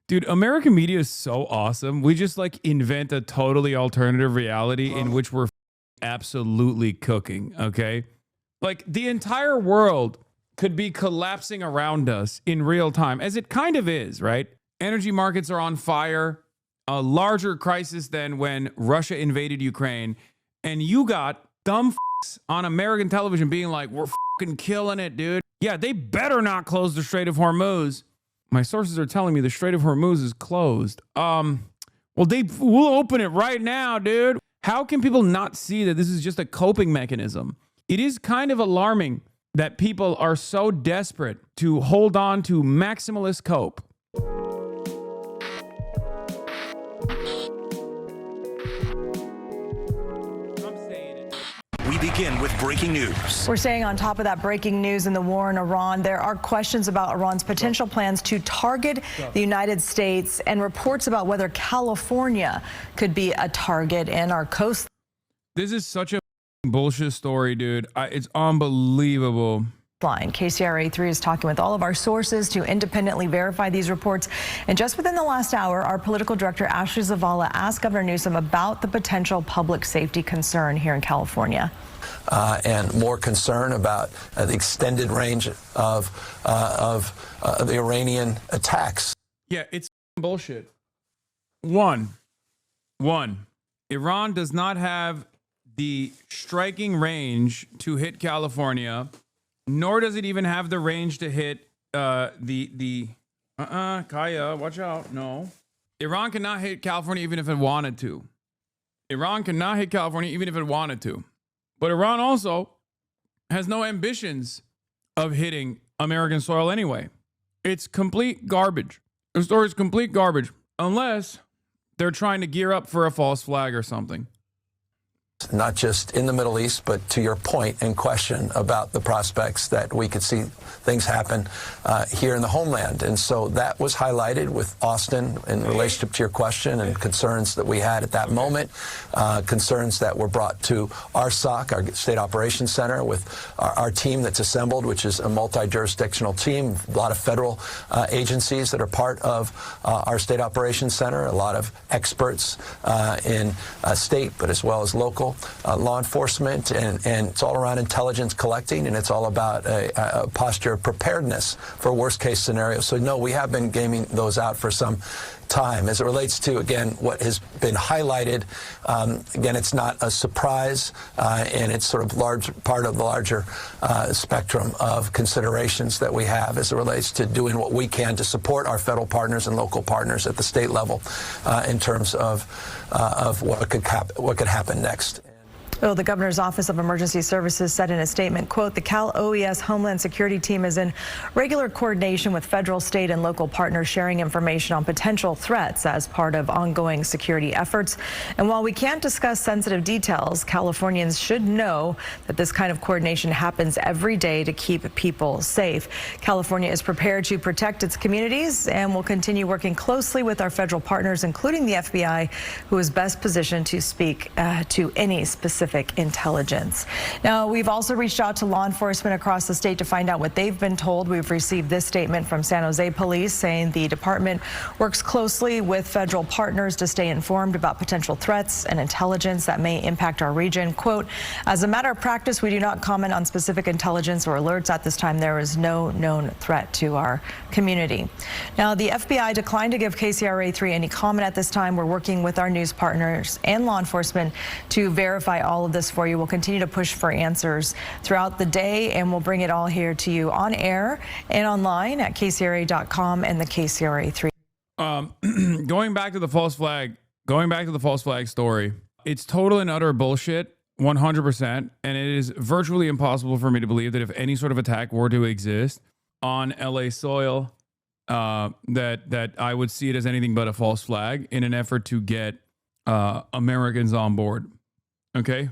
Dude, American media is so awesome. We just like invent a totally alternative reality in which we're absolutely cooking, okay? Like the entire world could be collapsing around us in real time, as it kind of is, right? Energy markets are on fire, a larger crisis than when Russia invaded Ukraine, and you got dumb on American television being like, we're fucking killing it, dude. Yeah, they better not close the Strait of Hormuz. My sources are telling me the Strait of Hormuz is closed. Well, we'll open it right now, dude. How can people not see that this is just a coping mechanism? It is kind of alarming that people are so desperate to hold on to maximalist cope. We begin with breaking news. We're staying on top of that breaking news in the war in Iran. There are questions about Iran's potential plans to target the United States and reports about whether California could be a target in our coast. This is such a bullshit story, dude. It's unbelievable. KCRA 3 is talking with all of our sources to independently verify these reports. And just within the last hour, our political director, Ashley Zavala, asked Governor Newsom about the potential public safety concern here in California. And more concern about the extended range of the Iranian attacks. Yeah, it's bullshit. One, Iran does not have the striking range to hit California, nor does it even have the range to hit Kaya, watch out. No. Iran cannot hit California even if it wanted to. Iran cannot hit California even if it wanted to. But Iran also has no ambitions of hitting American soil anyway. It's complete garbage. The story is complete garbage, unless they're trying to gear up for a false flag or something. Not just in the Middle East, but to your point and question about the prospects that we could see things happen here in the homeland. And so that was highlighted with Austin in relationship to your question and concerns that we had at that moment, concerns that were brought to our SOC, our State Operations Center, with our team that's assembled, which is a multi-jurisdictional team, a lot of federal agencies that are part of our State Operations Center, a lot of experts in state, but as well as local. Law enforcement, and it's all around intelligence collecting, and it's all about a posture of preparedness for worst case scenarios. So no, we have been gaming those out for some time. As it relates to, again, what has been highlighted, again, it's not a surprise, and it's sort of part of the larger spectrum of considerations that we have as it relates to doing what we can to support our federal partners and local partners at the state level in terms of what could happen next. Well, the governor's Office of Emergency Services said in a statement, quote, the Cal OES Homeland Security Team is in regular coordination with federal, state, and local partners sharing information on potential threats as part of ongoing security efforts. And while we can't discuss sensitive details, Californians should know that this kind of coordination happens every day to keep people safe. California is prepared to protect its communities and will continue working closely with our federal partners, including the FBI, who is best positioned to speak to any specific intelligence. Now, we've also reached out to law enforcement across the state to find out what they've been told. We've received this statement from San Jose Police saying the department works closely with federal partners to stay informed about potential threats and intelligence that may impact our region. Quote, as a matter of practice, we do not comment on specific intelligence or alerts at this time. There is no known threat to our community. Now, the FBI declined to give KCRA 3 any comment at this time. We're working with our news partners and law enforcement to verify all of this for you. We'll continue to push for answers throughout the day, and we'll bring it all here to you on air and online at KCRA.com and the KCRA 3. Going back to the false flag story, it's total and utter bullshit, 100%, and it is virtually impossible for me to believe that if any sort of attack were to exist on LA soil, that I would see it as anything but a false flag in an effort to get Americans on board. Okay,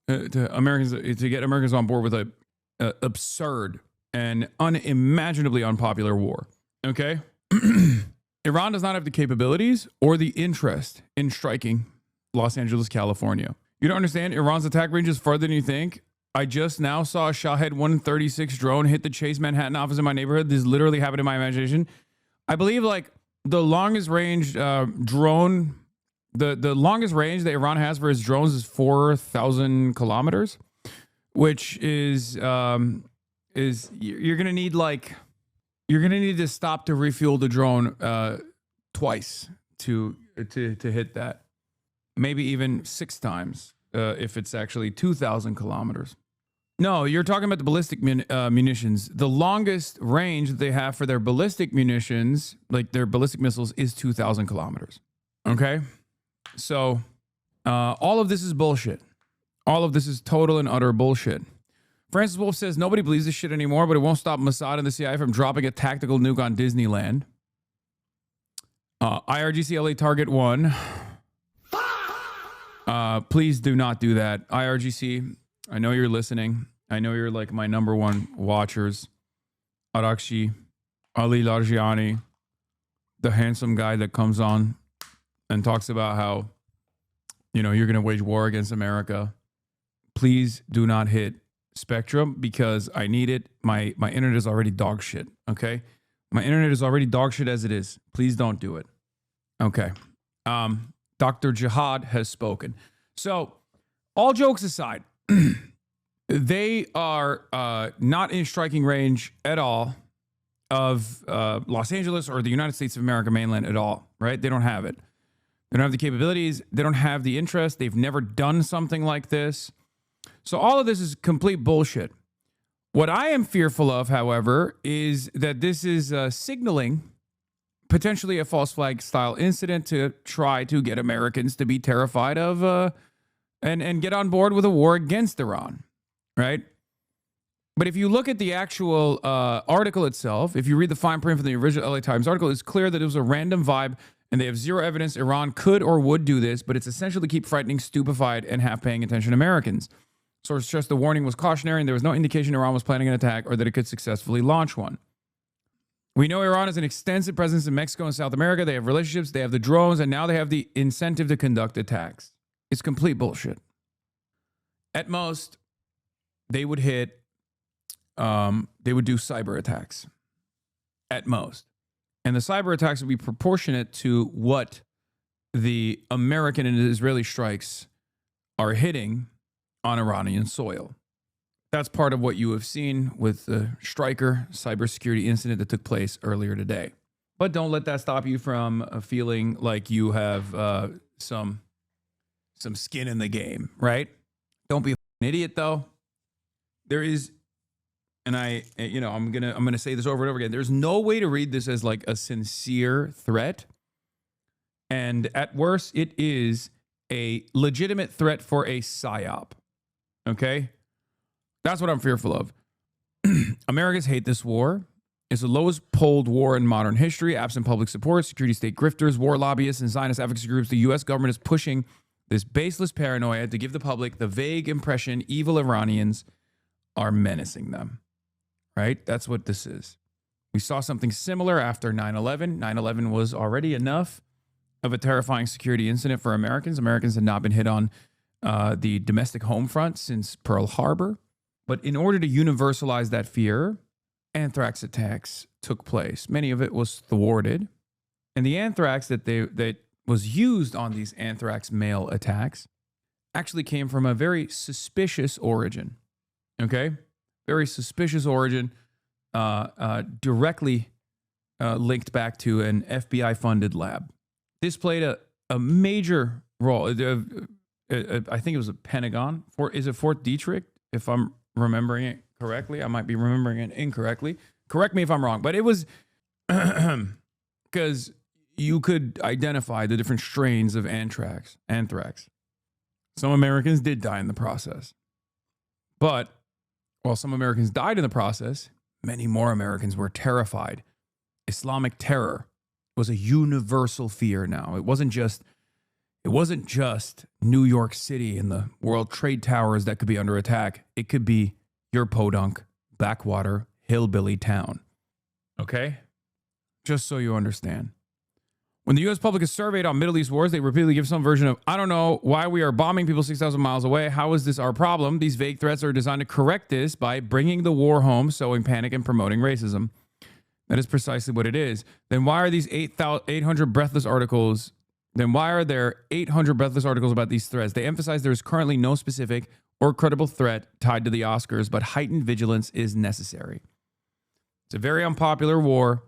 to get Americans on board with a absurd and unimaginably unpopular war. Okay, Iran does not have the capabilities or the interest in striking Los Angeles, California. You don't understand? Iran's attack range is further than you think. I just now saw a Shahed 136 drone hit the Chase Manhattan office in my neighborhood. This literally happened in my imagination. I believe like the longest range drone, the longest range that Iran has for its drones is 4,000 kilometers, which is you're gonna need to stop to refuel the drone twice to hit that, maybe even 6 times if it's actually 2,000 kilometers. No, you're talking about the ballistic munitions. The longest range that they have for their ballistic munitions, like their ballistic missiles, is 2,000 kilometers. Okay? So all of this is bullshit. All of this is total and utter bullshit. Francis Wolf says nobody believes this shit anymore, but it won't stop Mossad and the CIA from dropping a tactical nuke on Disneyland. IRGC LA Target 1. Please do not do that. IRGC, I know you're listening. I know you're like my number one watchers. Arakshi, Ali Largiani, the handsome guy that comes on and talks about how, you're going to wage war against America. Please do not hit Spectrum because I need it. My internet is already dog shit. Okay. My internet is already dog shit as it is. Please don't do it. Okay. Dr. Jihad has spoken. So all jokes aside, they are not in striking range at all of Los Angeles or the United States of America mainland at all, right? They don't have it. They don't have the capabilities. They don't have the interest. They've never done something like this. So all of this is complete bullshit. What I am fearful of, however, is that this is signaling potentially a false flag style incident to try to get Americans to be terrified of and get on board with a war against Iran, right? But if you look at the actual article itself, if you read the fine print from the original LA Times article, it's clear that it was a random vibe and they have zero evidence Iran could or would do this, but it's essentially to keep frightening, stupefied, and half paying attention Americans. Source stressed the warning was cautionary and there was no indication Iran was planning an attack or that it could successfully launch one. We know Iran has an extensive presence in Mexico and South America. They have relationships, they have the drones, and now they have the incentive to conduct attacks. It's complete bullshit. At most, they would do cyber attacks. At most. And the cyber attacks would be proportionate to what the American and Israeli strikes are hitting on Iranian soil. That's part of what you have seen with the Stryker cybersecurity incident that took place earlier today. But don't let that stop you from feeling like you have some skin in the game, right? Don't be an idiot, though. There is, and I'm gonna say this over and over again. There's no way to read this as like a sincere threat, and at worst, it is a legitimate threat for a psyop. Okay. That's what I'm fearful of. Americans hate this war. It's the lowest polled war in modern history. Absent public support, security state grifters, war lobbyists, and Zionist advocacy groups, the U.S. government is pushing this baseless paranoia to give the public the vague impression evil Iranians are menacing them. Right? That's what this is. We saw something similar after 9/11. 9/11 was already enough of a terrifying security incident for Americans. Americans had not been hit on the domestic home front since Pearl Harbor. But in order to universalize that fear, anthrax attacks took place. Many of it was thwarted. And the anthrax that was used on these anthrax mail attacks actually came from a very suspicious origin. Okay? Very suspicious origin, directly linked back to an FBI-funded lab. This played a major role. I think it was a Pentagon. Is it Fort Detrick, if I'm remembering it correctly? I might be remembering it incorrectly. Correct me if I'm wrong, but it was because you could identify the different strains of anthrax. Some Americans did die in the process. But while some Americans died in the process, many more Americans were terrified. Islamic terror was a universal fear now. It wasn't just New York City and the World Trade Towers that could be under attack. It could be your podunk, backwater, hillbilly town. Okay? Just so you understand. When the U.S. public is surveyed on Middle East wars, they repeatedly give some version of, I don't know why we are bombing people 6,000 miles away. How is this our problem? These vague threats are designed to correct this by bringing the war home, sowing panic, and promoting racism. That is precisely what it is. Then why are these 800 breathless articles? Then why are there 800 breathless articles about these threats? They emphasize there is currently no specific or credible threat tied to the Oscars, but heightened vigilance is necessary. It's a very unpopular war,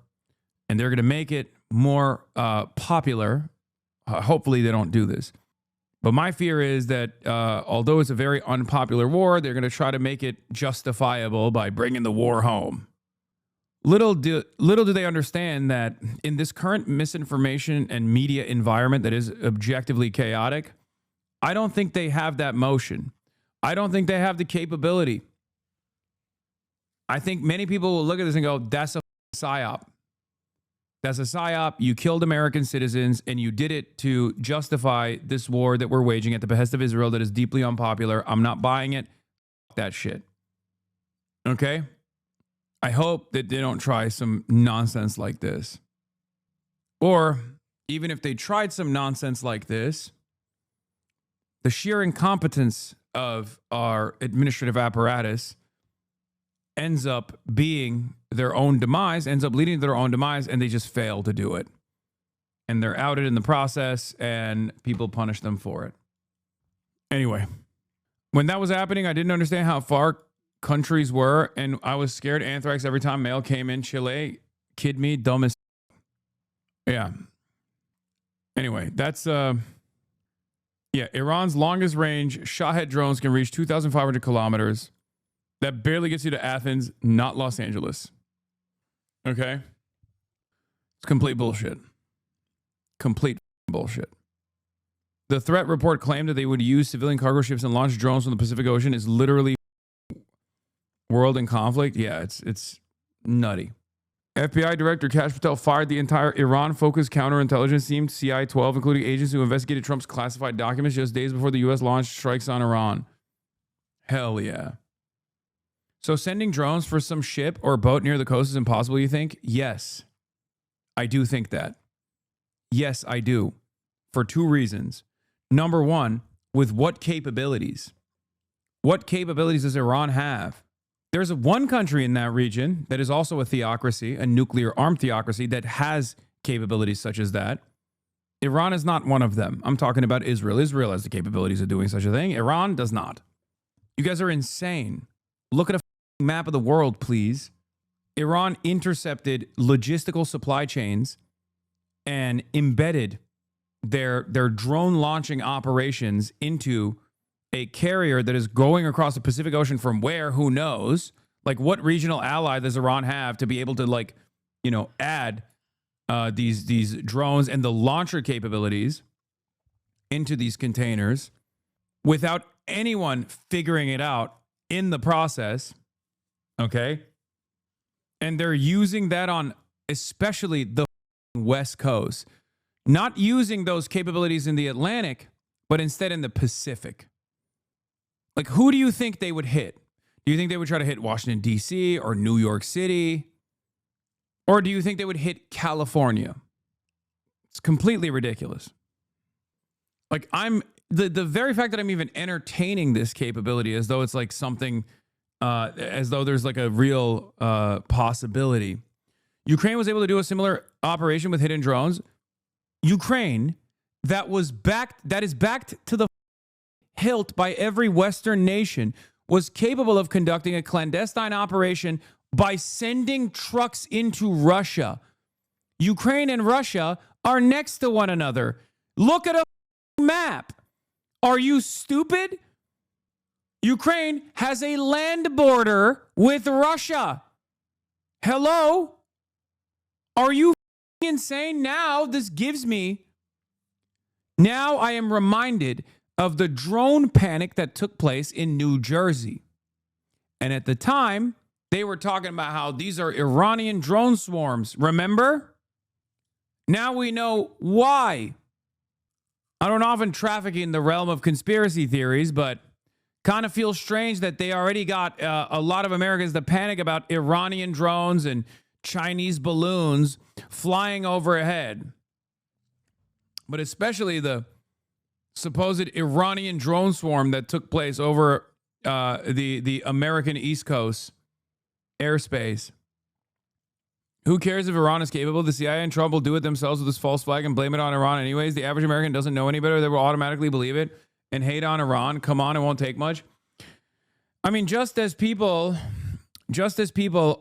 and they're going to make it more popular. Hopefully they don't do this. But my fear is that although it's a very unpopular war, they're going to try to make it justifiable by bringing the war home. Little do they understand that in this current misinformation and media environment that is objectively chaotic, I don't think they have that motion. I don't think they have the capability. I think many people will look at this and go, that's a psyop. That's a psyop. You killed American citizens and you did it to justify this war that we're waging at the behest of Israel that is deeply unpopular. I'm not buying it. That shit. Okay? I hope that they don't try some nonsense like this. Or even if they tried some nonsense like this, the sheer incompetence of our administrative apparatus ends up being their own demise, ends up leading to their own demise, and they just fail to do it. And they're outed in the process, and people punish them for it. Anyway, when that was happening, I didn't understand how far countries were, and I was scared anthrax every time mail came in. Chile, kid me, dumb as yeah. Anyway, that's Iran's longest range Shahed drones can reach 2,500 kilometers. That barely gets you to Athens, not Los Angeles. Okay? It's complete bullshit. Complete bullshit. The threat report claimed that they would use civilian cargo ships and launch drones from the Pacific Ocean is literally world in conflict. Yeah, it's nutty. FBI Director Kash Patel fired the entire Iran-focused counterintelligence team, CI-12, including agents who investigated Trump's classified documents just days before the U.S. launched strikes on Iran. Hell yeah. So sending drones for some ship or boat near the coast is impossible, you think? Yes. I do think that. Yes, I do. For two reasons. Number one, with what capabilities? What capabilities does Iran have? There's one country in that region that is also a theocracy, a nuclear armed theocracy that has capabilities such as that. Iran is not one of them. I'm talking about Israel. Israel has the capabilities of doing such a thing. Iran does not. You guys are insane. Look at a map of the world, please. Iran intercepted logistical supply chains and embedded their drone launching operations into a carrier that is going across the Pacific Ocean from where, who knows? Like, what regional ally does Iran have to be able to, like, you know, add these drones and the launcher capabilities into these containers without anyone figuring it out in the process? Okay. And they're using that on especially the West Coast, not using those capabilities in the Atlantic, but instead in the Pacific. Like, who do you think they would hit? Do you think they would try to hit Washington, D.C. or New York City? Or do you think they would hit California? It's completely ridiculous. Like, the very fact that I'm even entertaining this capability as though it's like something, as though there's like a real possibility. Ukraine was able to do a similar operation with hidden drones. Ukraine, that is backed to the hilt by every Western nation, was capable of conducting a clandestine operation by sending trucks into Russia. Ukraine and Russia are next to one another. Look at a map. Are you stupid? Ukraine has a land border with Russia. Hello? Are you insane? Now I am reminded of the drone panic that took place in New Jersey. And at the time, they were talking about how these are Iranian drone swarms. Remember? Now we know why. I don't often traffic in the realm of conspiracy theories, but kind of feels strange that they already got a lot of Americans to panic about Iranian drones and Chinese balloons flying overhead. But especially the supposed Iranian drone swarm that took place over the American East Coast airspace. Who cares if Iran is capable? The CIA and Trump will do it themselves with this false flag and blame it on Iran anyways. The average American doesn't know any better. They will automatically believe it and hate on Iran. Come on, it won't take much. I mean, just as people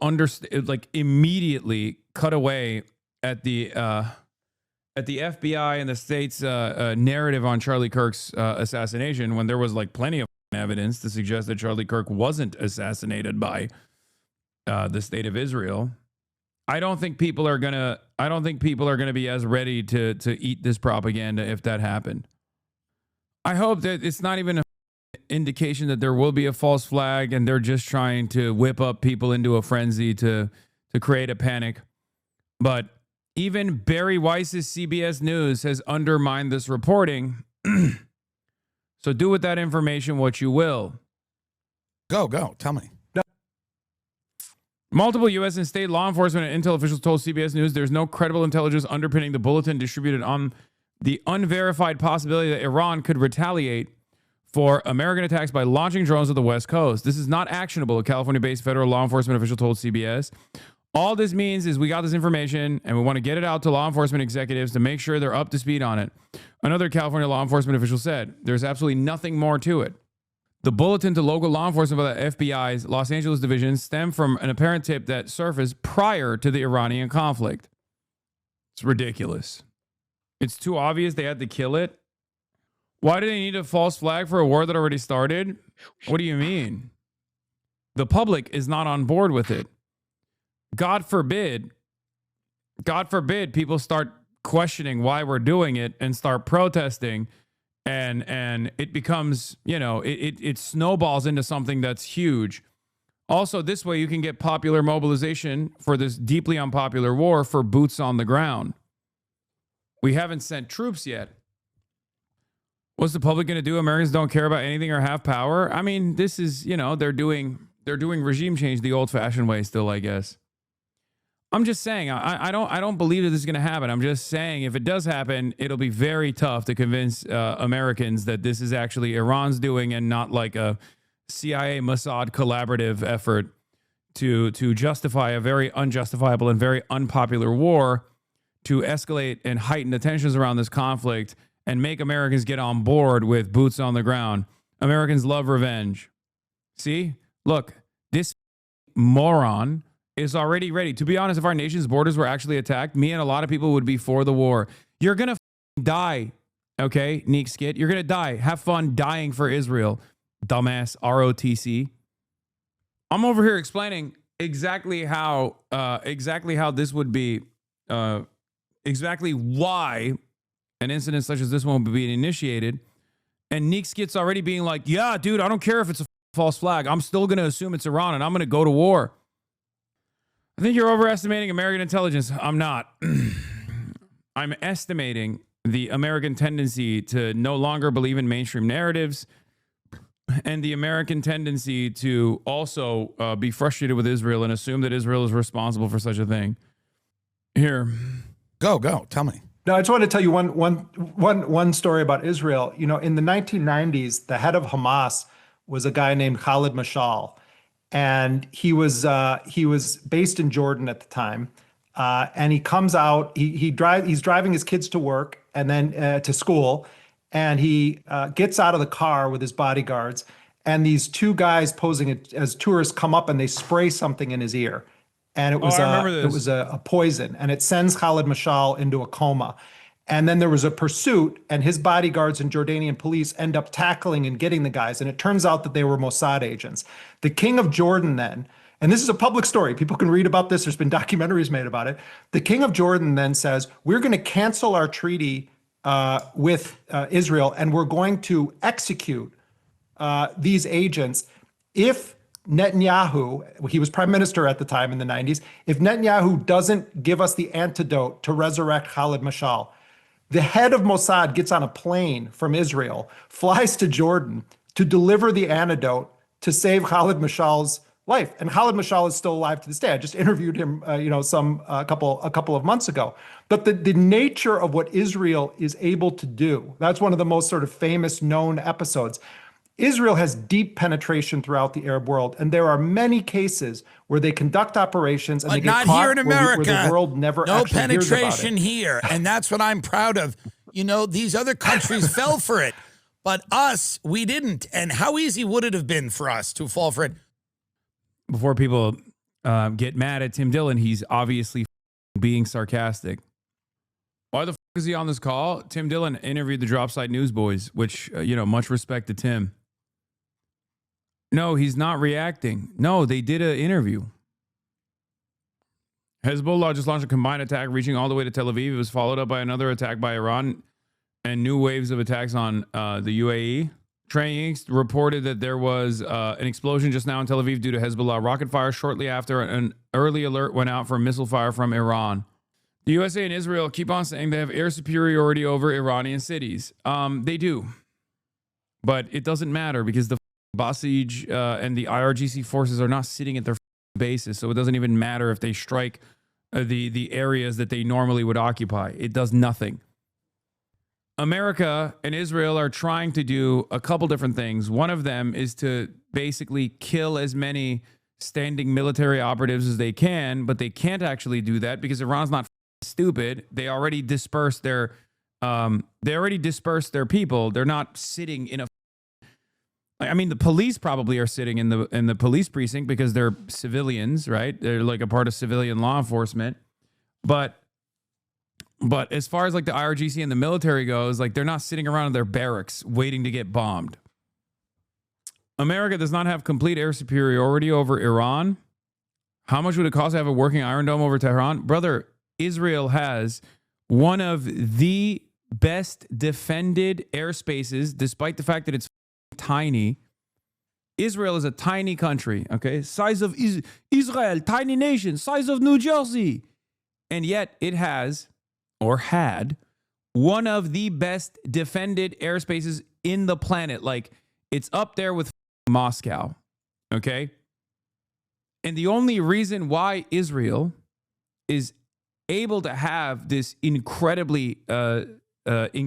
understand, like, immediately cut away at the FBI and the state's narrative on Charlie Kirk's assassination, when there was like plenty of evidence to suggest that Charlie Kirk wasn't assassinated by the state of Israel. I don't think people are gonna be as ready to eat this propaganda if that happened. I hope that it's not even an indication that there will be a false flag and they're just trying to whip up people into a frenzy to create a panic. But even Barry Weiss's CBS News has undermined this reporting. So do with that information what you will. Go. Tell me. Multiple U.S. and state law enforcement and intel officials told CBS News there's no credible intelligence underpinning the bulletin distributed on the unverified possibility that Iran could retaliate for American attacks by launching drones at the West Coast. This is not actionable, a California-based federal law enforcement official told CBS. All this means is we got this information and we want to get it out to law enforcement executives to make sure they're up to speed on it. Another California law enforcement official said there's absolutely nothing more to it. The bulletin to local law enforcement by the FBI's Los Angeles division stemmed from an apparent tip that surfaced prior to the Iranian conflict. It's ridiculous. It's too obvious they had to kill it. Why do they need a false flag for a war that already started? What do you mean? The public is not on board with it. God forbid people start questioning why we're doing it and start protesting, and it becomes, it snowballs into something that's huge. Also, this way you can get popular mobilization for this deeply unpopular war for boots on the ground. We haven't sent troops yet. What's the public going to do? Americans don't care about anything or have power. I mean, this is, they're doing regime change the old-fashioned way still, I guess. I'm just saying, I don't believe that this is going to happen. I'm just saying, if it does happen, it'll be very tough to convince Americans that this is actually Iran's doing and not like a CIA Mossad collaborative effort to justify a very unjustifiable and very unpopular war, to escalate and heighten the tensions around this conflict and make Americans get on board with boots on the ground. Americans love revenge. See? Look, this moron is already ready. To be honest, if our nation's borders were actually attacked, me and a lot of people would be for the war. You're going to die, okay, Neek Skit? You're going to die. Have fun dying for Israel, dumbass ROTC. I'm over here explaining exactly how this would be, exactly why an incident such as this one would be initiated. And Neek Skit's already being like, yeah, dude, I don't care if it's a false flag. I'm still going to assume it's Iran and I'm going to go to war. I think you're overestimating American intelligence. I'm not. I'm estimating the American tendency to no longer believe in mainstream narratives and the American tendency to also be frustrated with Israel and assume that Israel is responsible for such a thing. Here. Go. Tell me. No, I just want to tell you one story about Israel. In the 1990s, the head of Hamas was a guy named Khalid Mashal. And he was based in Jordan at the time, and he comes out. He's driving his kids to work and then to school, and he gets out of the car with his bodyguards. And these two guys posing as tourists come up and they spray something in his ear, and it was a poison, and it sends Khalid Mashal into a coma. And then there was a pursuit, and his bodyguards and Jordanian police end up tackling and getting the guys. And it turns out that they were Mossad agents. The king of Jordan then, and this is a public story, people can read about this, there's been documentaries made about it. The king of Jordan then says, we're going to cancel our treaty with Israel, and we're going to execute these agents if Netanyahu, he was prime minister at the time in the 90s, if Netanyahu doesn't give us the antidote to resurrect Khalid Mashal. The head of Mossad gets on a plane from Israel, flies to Jordan to deliver the antidote to save Khalid Mashal's life. And Khalid Mashal is still alive to this day. I just interviewed him, a couple of months ago. But the nature of what Israel is able to do, that's one of the most sort of famous known episodes. Israel has deep penetration throughout the Arab world, and there are many cases where they conduct operations and But they get not caught here in America. where the world never no actually hears about penetration it. here, and that's what I'm proud of. You know, these other countries fell for it, but us, we didn't. And how easy would it have been for us to fall for it? Before people get mad at Tim Dillon, he's obviously being sarcastic. Why the is he on this call? Tim Dillon interviewed the Dropsite Newsboys, which, much respect to Tim. No, he's not reacting. No, they did an interview. Hezbollah just launched a combined attack reaching all the way to Tel Aviv. It was followed up by another attack by Iran and new waves of attacks on the UAE. Training reported that there was an explosion just now in Tel Aviv due to Hezbollah rocket fire shortly after an early alert went out for missile fire from Iran. The USA and Israel keep on saying they have air superiority over Iranian cities. They do. But it doesn't matter because the Basij and the IRGC forces are not sitting at their bases, so it doesn't even matter if they strike the areas that they normally would occupy. It does nothing. America and Israel are trying to do a couple different things. One of them is to basically kill as many standing military operatives as they can, but they can't actually do that because Iran's not stupid. They already dispersed their people. They're not sitting in a the police probably are sitting in the police precinct because they're civilians, right? They're like a part of civilian law enforcement. But as far as like the IRGC and the military goes, like they're not sitting around in their barracks waiting to get bombed. America does not have complete air superiority over Iran. How much would it cost to have a working Iron Dome over Tehran? Brother, Israel has one of the best defended airspaces, despite the fact that it's tiny. Israel is a tiny country, okay? Size of Israel, tiny nation, size of New Jersey. And yet it has, or had, one of the best defended airspaces in the planet. Like, it's up there with Moscow, okay? And the only reason why Israel is able to have this incredibly airspace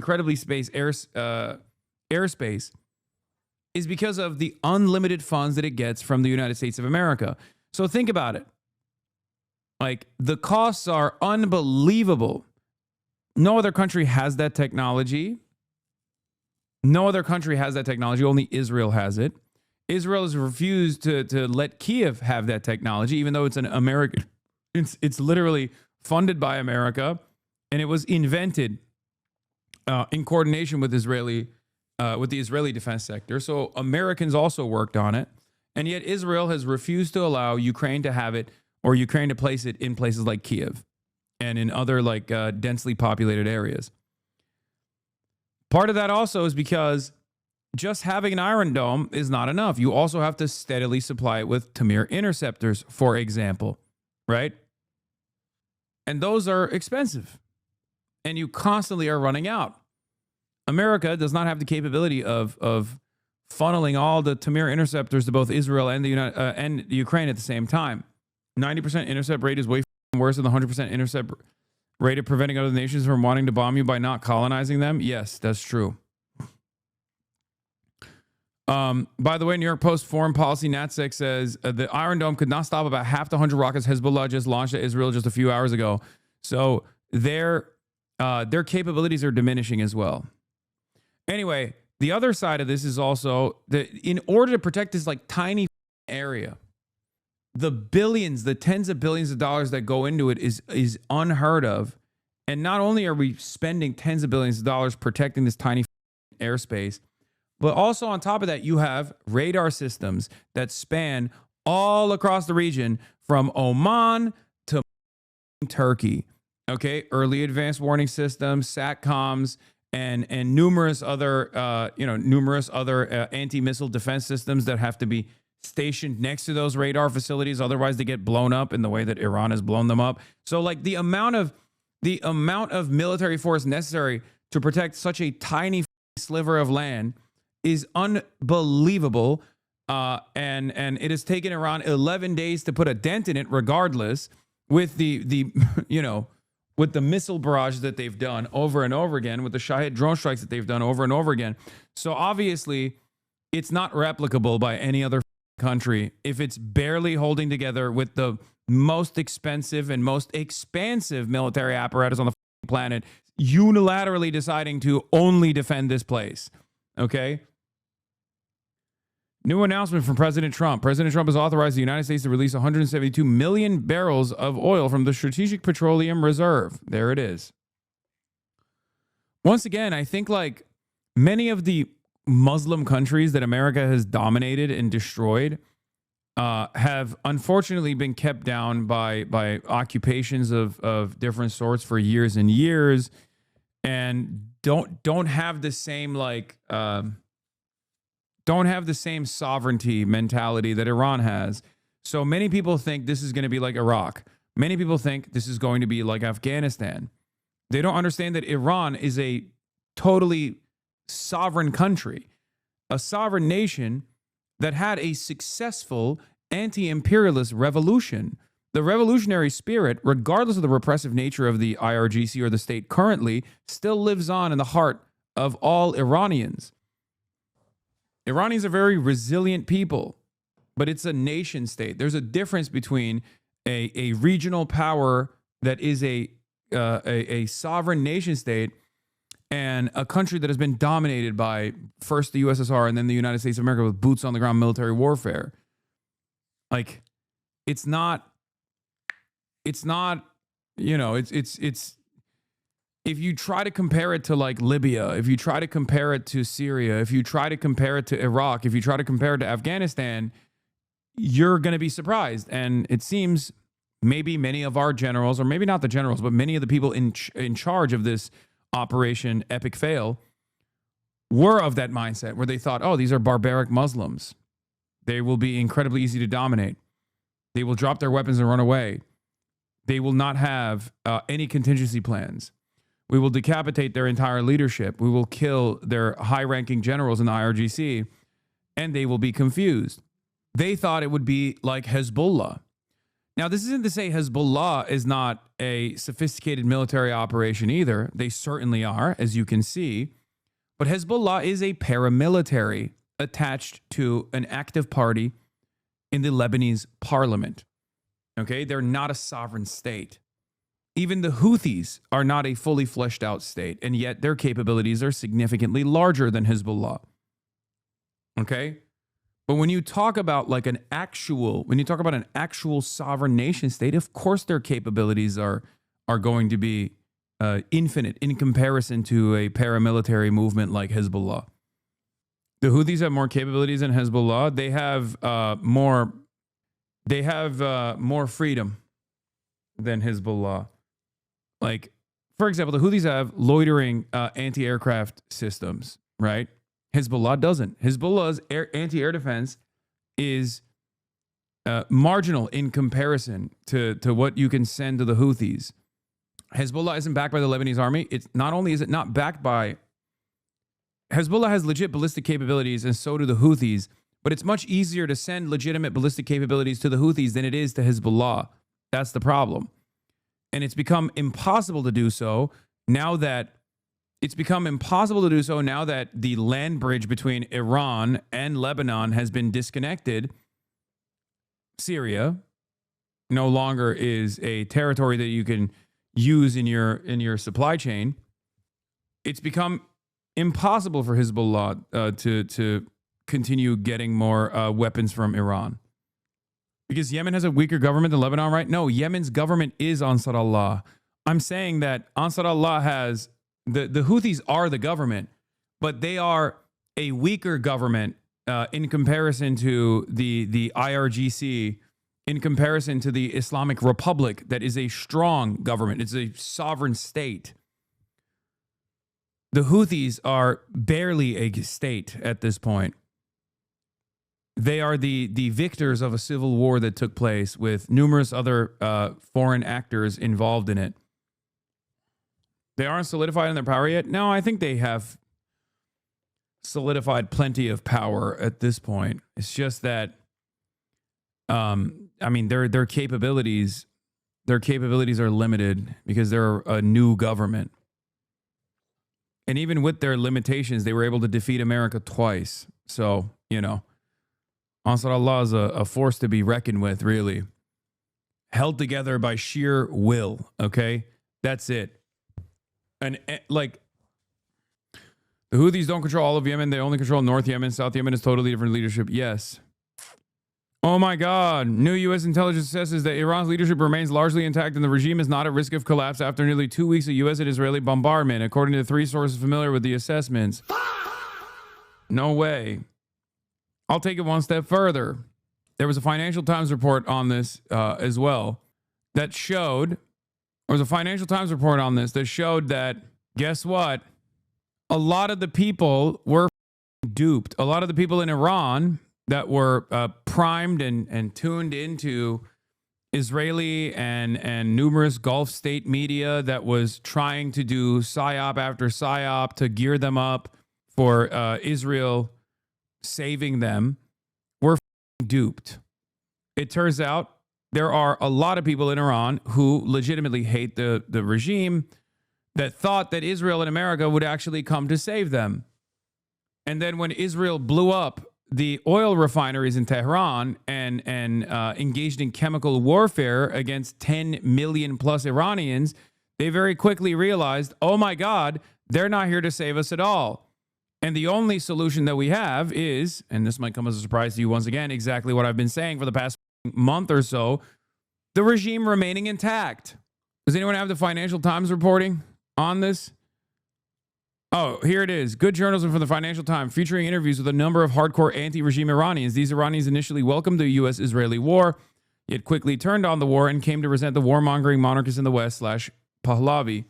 is because of the unlimited funds that it gets from the United States of America. So think about it. Like, the costs are unbelievable. No other country has that technology. Only Israel has it. Israel has refused to let Kiev have that technology, even though it's an American. It's literally funded by America, and it was invented in coordination with the Israeli defense sector. So Americans also worked on it, and yet Israel has refused to allow Ukraine to have it, or Ukraine to place it in places like Kiev and in other like densely populated areas. Part of that also is because just having an Iron Dome is not enough. You also have to steadily supply it with Tamir interceptors, for example, right? And those are expensive, and you constantly are running out. America does not have the capability of funneling all the Tamir interceptors to both Israel and and Ukraine at the same time. 90% intercept rate is way worse than the 100% intercept rate of preventing other nations from wanting to bomb you by not colonizing them. Yes, that's true. By the way, New York Post Foreign Policy NatSec says the Iron Dome could not stop about half the 100 rockets Hezbollah just launched at Israel just a few hours ago. So their capabilities are diminishing as well. Anyway, the other side of this is also that in order to protect this like tiny area, the billions, the tens of billions of dollars that go into it is unheard of. And not only are we spending tens of billions of dollars protecting this tiny airspace, but also on top of that, you have radar systems that span all across the region from Oman to Turkey. Okay, early advanced warning systems, SATCOMs, and numerous other anti-missile defense systems that have to be stationed next to those radar facilities. Otherwise, they get blown up in the way that Iran has blown them up. So, like the amount of military force necessary to protect such a tiny sliver of land is unbelievable. And it has taken Iran 11 days to put a dent in it, regardless, with with the missile barrage that they've done over and over again, with the Shahed drone strikes that they've done over and over again. So obviously, it's not replicable by any other country if it's barely holding together with the most expensive and most expansive military apparatus on the planet, unilaterally deciding to only defend this place. Okay? New announcement from President Trump. President Trump has authorized the United States to release 172 million barrels of oil from the Strategic Petroleum Reserve. There it is. Once again, I think like many of the Muslim countries that America has dominated and destroyed have unfortunately been kept down by occupations of different sorts for years and years, and don't have the same don't have the same sovereignty mentality that Iran has. So many people think this is going to be like Iraq. Many people think this is going to be like Afghanistan. They don't understand that Iran is a totally sovereign country, a sovereign nation that had a successful anti-imperialist revolution. The revolutionary spirit, regardless of the repressive nature of the IRGC or the state currently, still lives on in the heart of all Iranians. Iranians are very resilient people, but it's a nation state. There's a difference between a regional power that is a sovereign nation state and a country that has been dominated by first the USSR and then the United States of America with boots on the ground military warfare. Like, it's not, you know, it's, if you try to compare it to like Libya, if you try to compare it to Syria, if you try to compare it to Iraq, if you try to compare it to Afghanistan, you're going to be surprised. And it seems maybe many of our generals, or maybe not the generals, but many of the people in charge of this Operation Epic Fail were of that mindset where they thought, oh, these are barbaric Muslims. They will be incredibly easy to dominate. They will drop their weapons and run away. They will not have any contingency plans. We will decapitate their entire leadership. We will kill their high-ranking generals in the IRGC, and they will be confused. They thought it would be like Hezbollah. Now, this isn't to say Hezbollah is not a sophisticated military operation either. They certainly are, as you can see. But Hezbollah is a paramilitary attached to an active party in the Lebanese parliament. Okay? They're not a sovereign state. Even the Houthis are not a fully fleshed out state, and yet their capabilities are significantly larger than Hezbollah. Okay? But when you talk about like an actual sovereign nation state, of course their capabilities are going to be infinite in comparison to a paramilitary movement like Hezbollah. The Houthis have more capabilities than Hezbollah. They have more freedom than Hezbollah. Like, for example, the Houthis have loitering anti-aircraft systems, right? Hezbollah doesn't. Hezbollah's anti-air defense is marginal in comparison to what you can send to the Houthis. Hezbollah isn't backed by the Lebanese army. It's not only is it not backed by... Hezbollah has legit ballistic capabilities, and so do the Houthis, but it's much easier to send legitimate ballistic capabilities to the Houthis than it is to Hezbollah. That's the problem. And it's become impossible to do so now that the land bridge between Iran and Lebanon has been disconnected. Syria no longer is a territory that you can use in your supply chain. It's become impossible for Hezbollah to continue getting more weapons from Iran. Because Yemen has a weaker government than Lebanon, right? No, Yemen's government is Ansar Allah. I'm saying that Ansar Allah has... The Houthis are the government, but they are a weaker government in comparison to the IRGC, in comparison to the Islamic Republic that is a strong government. It's a sovereign state. The Houthis are barely a state at this point. They are the victors of a civil war that took place with numerous other foreign actors involved in it. They aren't solidified in their power yet? No, I think they have solidified plenty of power at this point. It's just that, I mean, their capabilities are limited because they're a new government. And even with their limitations, they were able to defeat America twice. So, you know. Ansar Allah is a force to be reckoned with, really. Held together by sheer will, okay? That's it. And like, the Houthis don't control all of Yemen. They only control North Yemen. South Yemen is totally different leadership. Yes. Oh my God. New U.S. intelligence assesses that Iran's leadership remains largely intact and the regime is not at risk of collapse after nearly 2 weeks of U.S. and Israeli bombardment, according to 3 sources familiar with the assessments. No way. I'll take it one step further. There was a Financial Times report on this as well that showed, there was a Financial Times report on this that showed that, guess what? A lot of the people were duped. A lot of the people in Iran that were primed and tuned into Israeli and numerous Gulf state media that was trying to do psyop after psyop to gear them up for Israel saving them were duped. It turns out there are a lot of people in Iran who legitimately hate the regime that thought that Israel and America would actually come to save them. And then when Israel blew up the oil refineries in Tehran and engaged in chemical warfare against 10 million plus Iranians, they very quickly realized, oh my God, they're not here to save us at all. And the only solution that we have is, and this might come as a surprise to you once again, exactly what I've been saying for the past month or so, the regime remaining intact. Does anyone have the Financial Times reporting on this? Oh, here it is. Good journalism from the Financial Times featuring interviews with a number of hardcore anti-regime Iranians. These Iranians initially welcomed the U.S.-Israeli war, yet quickly turned on the war and came to resent the warmongering monarchists in the West / Pahlavi.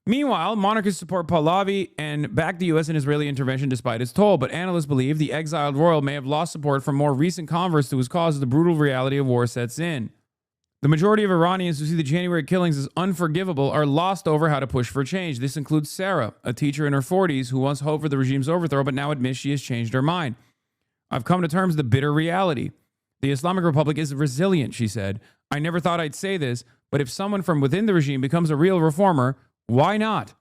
Meanwhile, monarchists support Pahlavi and back the U.S. and Israeli intervention despite its toll, but analysts believe the exiled royal may have lost support from more recent converts to his cause as the brutal reality of war sets in. The majority of Iranians who see the January killings as unforgivable are lost over how to push for change. This includes Sarah, a teacher in her 40s who once hoped for the regime's overthrow but now admits she has changed her mind. I've come to terms with the bitter reality. The Islamic Republic is resilient, she said. I never thought I'd say this, but if someone from within the regime becomes a real reformer, why not?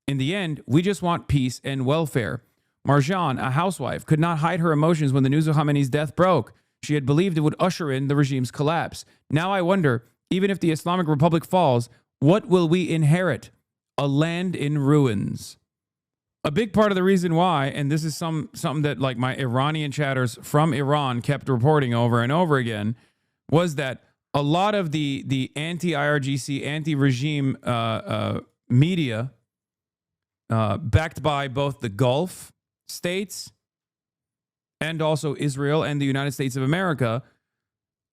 In the end, we just want peace and welfare. Marjan, a housewife, could not hide her emotions when the news of Khamenei's death broke. She had believed it would usher in the regime's collapse. Now I wonder, even if the Islamic Republic falls, what will we inherit? A land in ruins. A big part of the reason why, and this is something that like my Iranian chatters from Iran kept reporting over and over again, was that a lot of the anti-IRGC, anti-regime media, backed by both the Gulf states and also Israel and the United States of America,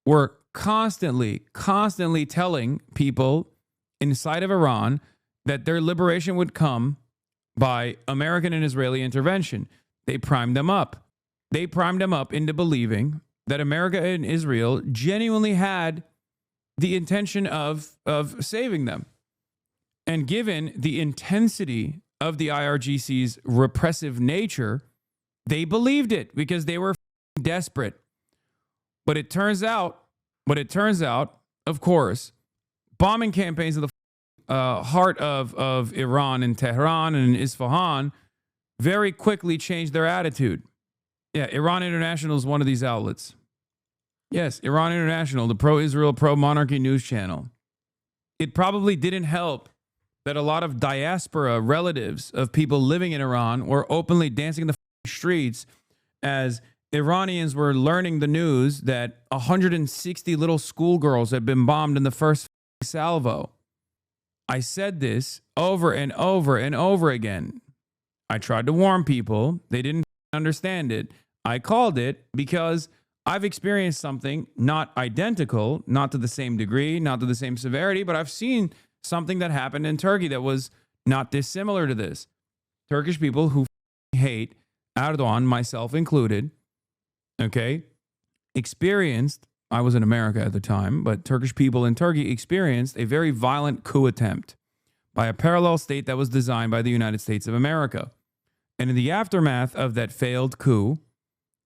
were constantly telling people inside of Iran that their liberation would come by American and Israeli intervention. They primed them up. They primed them up into believing that America and Israel genuinely had the intention of saving them. And given the intensity of the IRGC's repressive nature, they believed it because they were desperate. But it turns out, of course, bombing campaigns in the heart of Iran and Tehran and Isfahan very quickly changed their attitude. Yeah, Iran International is one of these outlets. Yes, Iran International, the pro-Israel, pro-monarchy news channel. It probably didn't help that a lot of diaspora relatives of people living in Iran were openly dancing in the streets as Iranians were learning the news that 160 little schoolgirls had been bombed in the first salvo. I said this over and over and over again. I tried to warn people. They didn't understand it. I called it because I've experienced something not identical, not to the same degree, not to the same severity, but I've seen something that happened in Turkey that was not dissimilar to this. Turkish people who hate Erdogan, myself included, okay, experienced, I was in America at the time, but Turkish people in Turkey experienced a very violent coup attempt by a parallel state that was designed by the United States of America. And in the aftermath of that failed coup,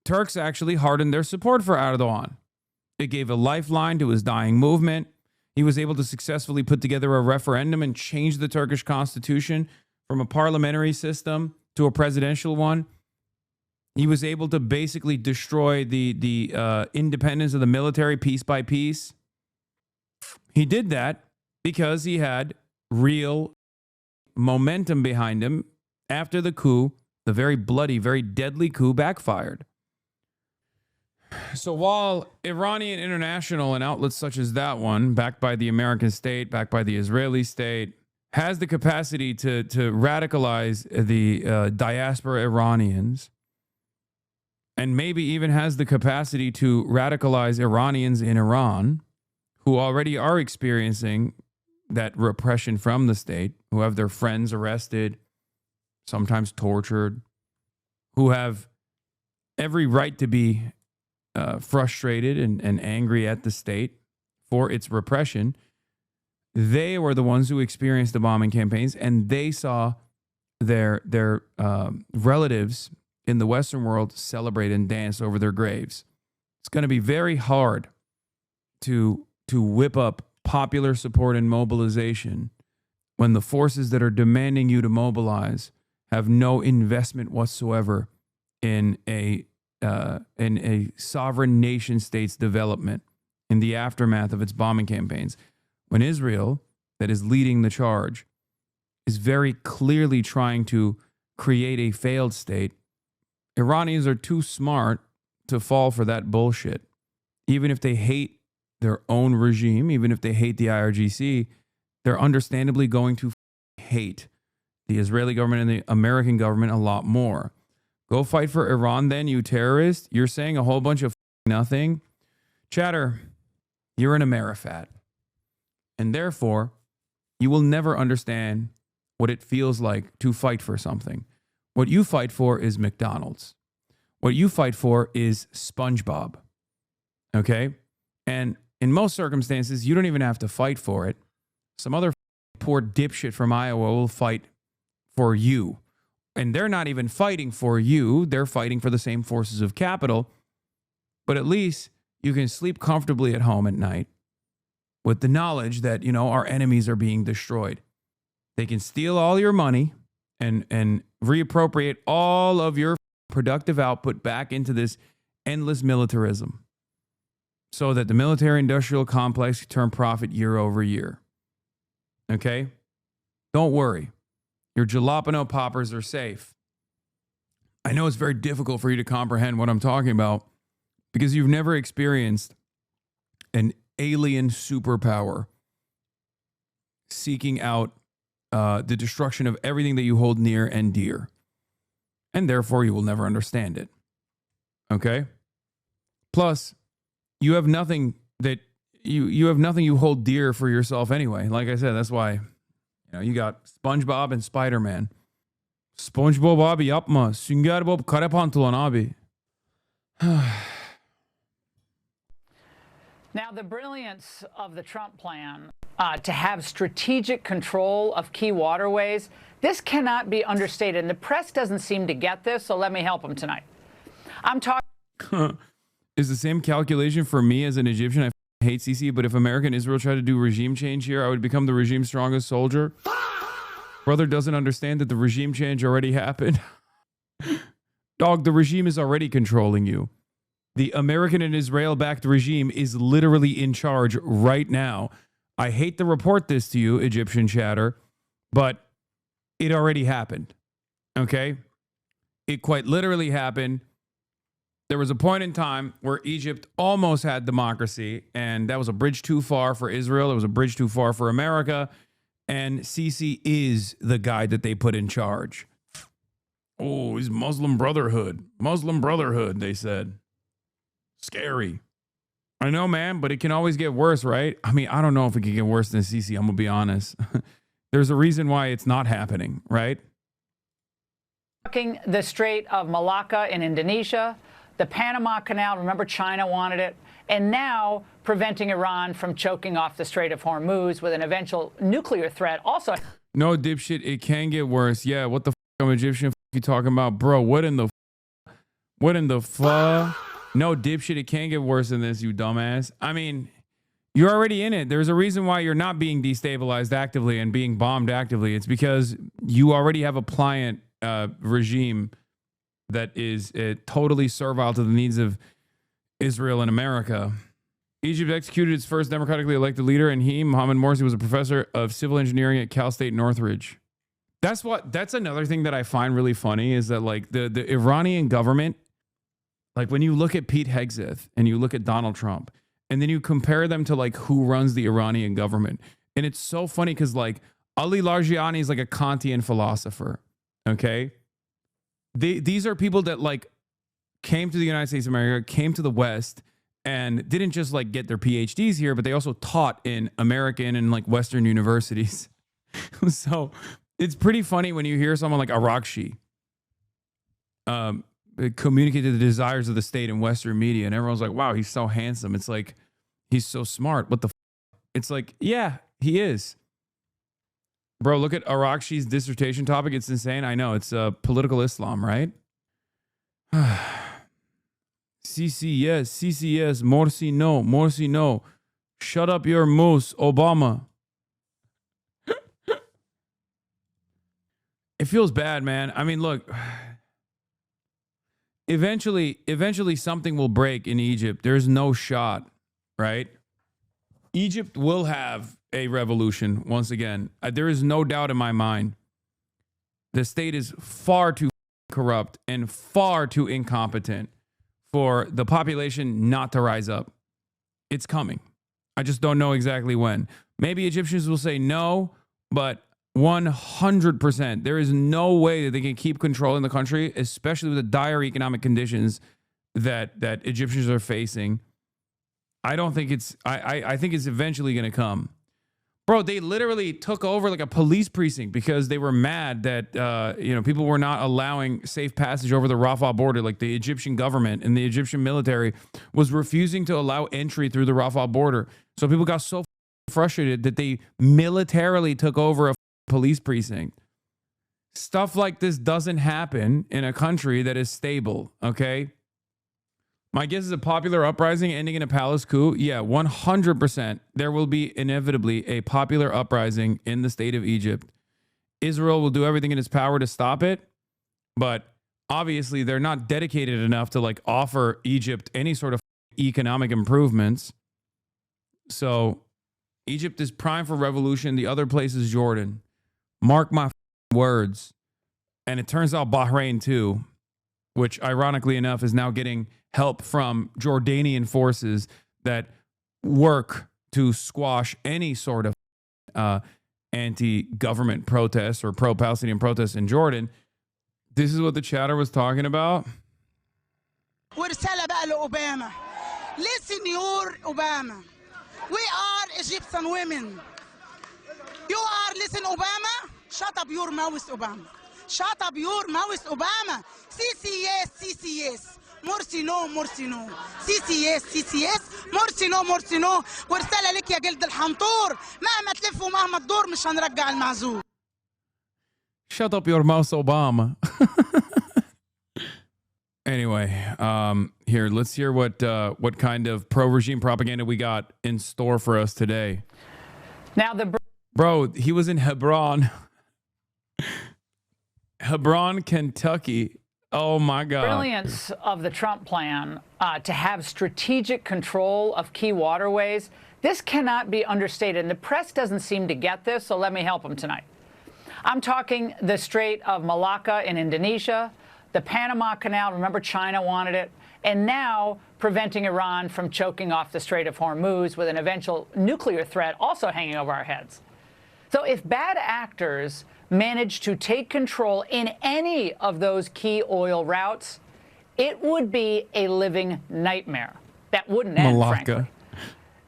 Turks actually hardened their support for Erdogan. It gave a lifeline to his dying movement. He was able to successfully put together a referendum and change the Turkish constitution from a parliamentary system to a presidential one. He was able to basically destroy the independence of the military piece by piece. He did that because he had real momentum behind him after the coup, the very bloody, very deadly coup backfired. So while Iranian International and outlets such as that one, backed by the American state, backed by the Israeli state, has the capacity to radicalize the diaspora Iranians, and maybe even has the capacity to radicalize Iranians in Iran, who already are experiencing that repression from the state, who have their friends arrested, sometimes tortured, who have every right to be frustrated and angry at the state for its repression. They were the ones who experienced the bombing campaigns, and they saw their relatives in the Western world celebrate and dance over their graves. It's going to be very hard to whip up popular support and mobilization when the forces that are demanding you to mobilize have no investment whatsoever in a sovereign nation state's development in the aftermath of its bombing campaigns. When Israel, that is leading the charge, is very clearly trying to create a failed state, Iranians are too smart to fall for that bullshit. Even if they hate their own regime, even if they hate the IRGC, they're understandably going to hate the Israeli government and the American government a lot more. Go fight for Iran then, you terrorist. You're saying a whole bunch of nothing. Chatter, you're an Amerifat. And therefore, you will never understand what it feels like to fight for something. What you fight for is McDonald's. What you fight for is SpongeBob. Okay? And in most circumstances, you don't even have to fight for it. Some other poor dipshit from Iowa will fight for you. And they're not even fighting for you. They're fighting for the same forces of capital. But at least you can sleep comfortably at home at night with the knowledge that, you know, our enemies are being destroyed. They can steal all your money and reappropriate all of your productive output back into this endless militarism so that the military-industrial complex can turn profit year over year. Okay? Don't worry. Your jalapeno poppers are safe. I know it's very difficult for you to comprehend what I'm talking about because you've never experienced an alien superpower seeking out the destruction of everything that you hold near and dear. And therefore, you will never understand it. Okay? Plus, you have nothing that you have nothing you hold dear for yourself anyway. Like I said, that's why you got SpongeBob and Spider-Man. SpongeBob abi yapma. Sünger Bob kare pantolon abi. Now, the brilliance of the Trump plan to have strategic control of key waterways, this cannot be understated. And the press doesn't seem to get this, so let me help them tonight. I'm talking... Is the same calculation for me as an Egyptian. I hate CC, but if America and Israel try to do regime change here, I would become the regime's strongest soldier. Brother doesn't understand that the regime change already happened. Dog, the regime is already controlling you. The American and Israel-backed regime is literally in charge right now. I hate to report this to you, Egyptian chatter, but it already happened. Okay? It quite literally happened. There was a point in time where Egypt almost had democracy, and that was a bridge too far for Israel. It was a bridge too far for America, and Sisi is the guy that they put in charge. Oh, he's Muslim Brotherhood. Muslim Brotherhood, they said. Scary. I know, man, but it can always get worse, right? I mean, I don't know if it can get worse than Sisi. I'm going to be honest. There's a reason why it's not happening, right? The Strait of Malacca in Indonesia, the Panama Canal, remember China wanted it, and now preventing Iran from choking off the Strait of Hormuz with an eventual nuclear threat. Also, no, dipshit, it can get worse. Yeah, what the f*** I'm Egyptian you talking about? Bro, what in the fuck? No, dipshit, it can't get worse than this, you dumbass. I mean, you're already in it. There's a reason why you're not being destabilized actively and being bombed actively. It's because you already have a pliant regime that is totally servile to the needs of Israel and America. Egypt executed its first democratically elected leader, and he, Mohamed Morsi, was a professor of civil engineering at Cal State Northridge. That's another thing that I find really funny is that like the Iranian government, like when you look at Pete Hegseth and you look at Donald Trump, and then you compare them to like who runs the Iranian government. And it's so funny because like Ali Larijani is like a Kantian philosopher. Okay. These are people that like came to the United States of America, came to the West, and didn't just like get their PhDs here, but they also taught in American and like Western universities. So it's pretty funny when you hear someone like Arakshi communicate the desires of the state in Western media, and everyone's like, wow, he's so handsome. It's like, he's so smart. What the It's like, yeah, he is. Bro, look at Arakshi's dissertation topic. It's insane. I know. It's political Islam, right? CC, yes. CC, yes. Morsi, no. Morsi, no. Shut up your moose, Obama. It feels bad, man. I mean, look, eventually something will break in Egypt. There's no shot, right? Egypt will have a revolution once again. There is no doubt in my mind. The state is far too corrupt and far too incompetent for the population not to rise up. It's coming. I just don't know exactly when. Maybe Egyptians will say no, but 100%. There is no way that they can keep control in the country, especially with the dire economic conditions that Egyptians are facing. I don't think it's, I think it's eventually going to come. Bro, they literally took over like a police precinct because they were mad that, people were not allowing safe passage over the Rafah border. Like the Egyptian government and the Egyptian military was refusing to allow entry through the Rafah border. So people got so frustrated that they militarily took over a police precinct. Stuff like this doesn't happen in a country that is stable, okay? My guess is a popular uprising ending in a palace coup. Yeah, 100%. There will be inevitably a popular uprising in the state of Egypt. Israel will do everything in its power to stop it, but obviously they're not dedicated enough to like offer Egypt any sort of economic improvements. So Egypt is prime for revolution. The other place is Jordan. Mark my words. And it turns out Bahrain too, which ironically enough is now getting help from Jordanian forces that work to squash any sort of anti-government protests or pro-Palestinian protests in Jordan. This is what the chatter was talking about. ورسالة بقى لأوباما. Listen, your Obama. We are Egyptian women. You are, listen, Obama. Shut up your mouth, Obama. Shut up your mouth, Obama. CC yes, CC yes. Morsi no, Morsi no. CC yes, CC yes. Morsi no, Morsi no. ورسالة لك يا جلد الحنطور. مهما تلف ومهما تدور مش هنرجع المعزول. Shut up your mouth, Obama. Anyway, here, let's hear what kind of pro-regime propaganda we got in store for us today. Now, Bro, he was in Hebron. Hebron, Kentucky. Oh, my God. brilliance of the Trump plan to have strategic control of key waterways, this cannot be understated. And the press doesn't seem to get this, so let me help them tonight. I'm talking the Strait of Malacca in Indonesia, the Panama Canal, remember China wanted it, and now preventing Iran from choking off the Strait of Hormuz with an eventual nuclear threat also hanging over our heads. So if bad actors manage to take control in any of those key oil routes, it would be a living nightmare. That wouldn't end, frankly.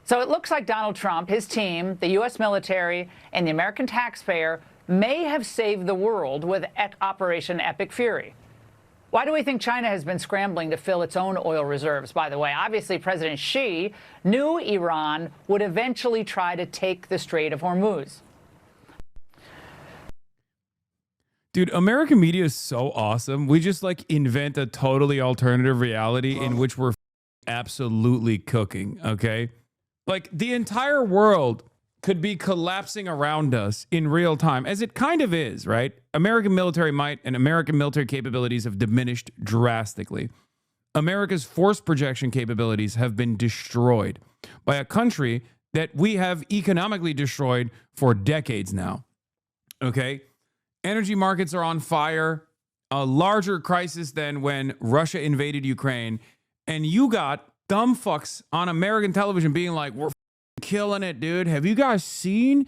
So it looks like Donald Trump, his team, the U.S. military, and the American taxpayer may have saved the world with Operation Epic Fury. Why do we think China has been scrambling to fill its own oil reserves, by the way? Obviously, President Xi knew Iran would eventually try to take the Strait of Hormuz. Dude, American media is so awesome. We just like invent a totally alternative reality in which we're absolutely cooking, okay? Like the entire world could be collapsing around us in real time, as it kind of is, right? American military might and American military capabilities have diminished drastically. America's force projection capabilities have been destroyed by a country that we have economically destroyed for decades now. Okay? Energy markets are on fire, a larger crisis than when Russia invaded Ukraine. And you got dumb fucks on American television being like, we're killing it, dude. Have you guys seen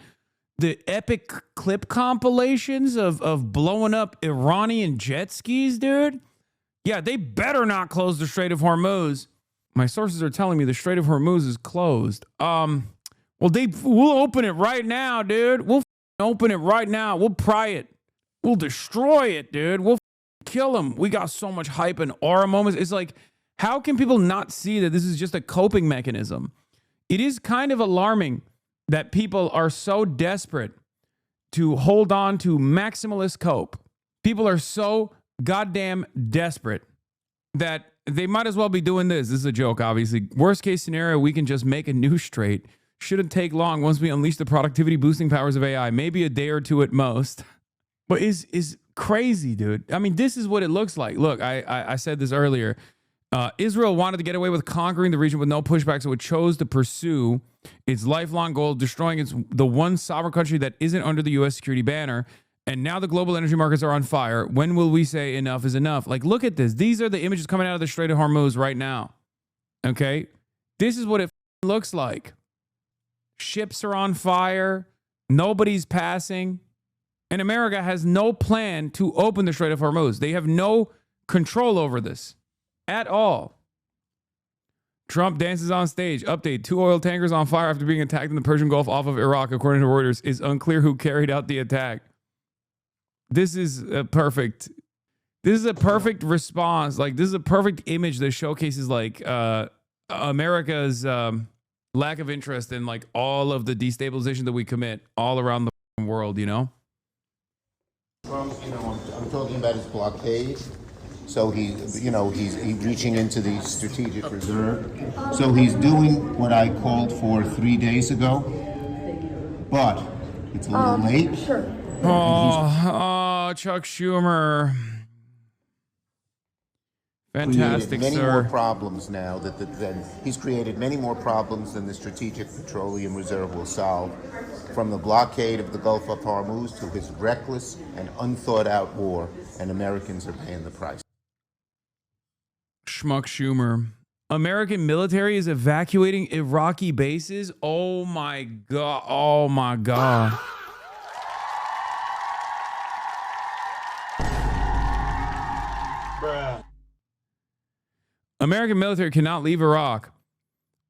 the epic clip compilations of blowing up Iranian jet skis, dude? Yeah, they better not close the Strait of Hormuz. My sources are telling me the Strait of Hormuz is closed. Well, we'll open it right now, dude. We'll open it right now. We'll pry it. We'll destroy it, dude. We'll kill them. We got so much hype and aura moments. It's like, how can people not see that this is just a coping mechanism? It is kind of alarming that people are so desperate to hold on to maximalist cope. People are so goddamn desperate that they might as well be doing this. This is a joke, obviously. Worst case scenario, we can just make a new strait. Shouldn't take long once we unleash the productivity boosting powers of AI. Maybe a day or two at most. But is crazy, dude. I mean, this is what it looks like. Look, I said this earlier. Israel wanted to get away with conquering the region with no pushback, so it chose to pursue its lifelong goal of destroying the one sovereign country that isn't under the U.S. security banner. And now the global energy markets are on fire. When will we say enough is enough? Like, look at this. These are the images coming out of the Strait of Hormuz right now. Okay? This is what it looks like. Ships are on fire. Nobody's passing. And America has no plan to open the Strait of Hormuz. They have no control over this at all. Trump dances on stage. Update. 2 oil tankers on fire after being attacked in the Persian Gulf off of Iraq, according to Reuters. It's unclear who carried out the attack. This is a perfect response. Like, this is a perfect image that showcases like America's lack of interest in like all of the destabilization that we commit all around the world, you know? Trump, I'm talking about his blockade. So he's reaching into the strategic reserve. So he's doing what I called for 3 days ago, but it's a little late. Sure. Oh, Chuck Schumer. Fantastic, many sir. more problems now he's created many more problems than the Strategic Petroleum Reserve will solve, from the blockade of the Gulf of Hormuz to his reckless and unthought out war, and Americans are paying the price. Schmuck Schumer. American military is evacuating Iraqi bases. Oh my God. Oh my God. American military cannot leave Iraq.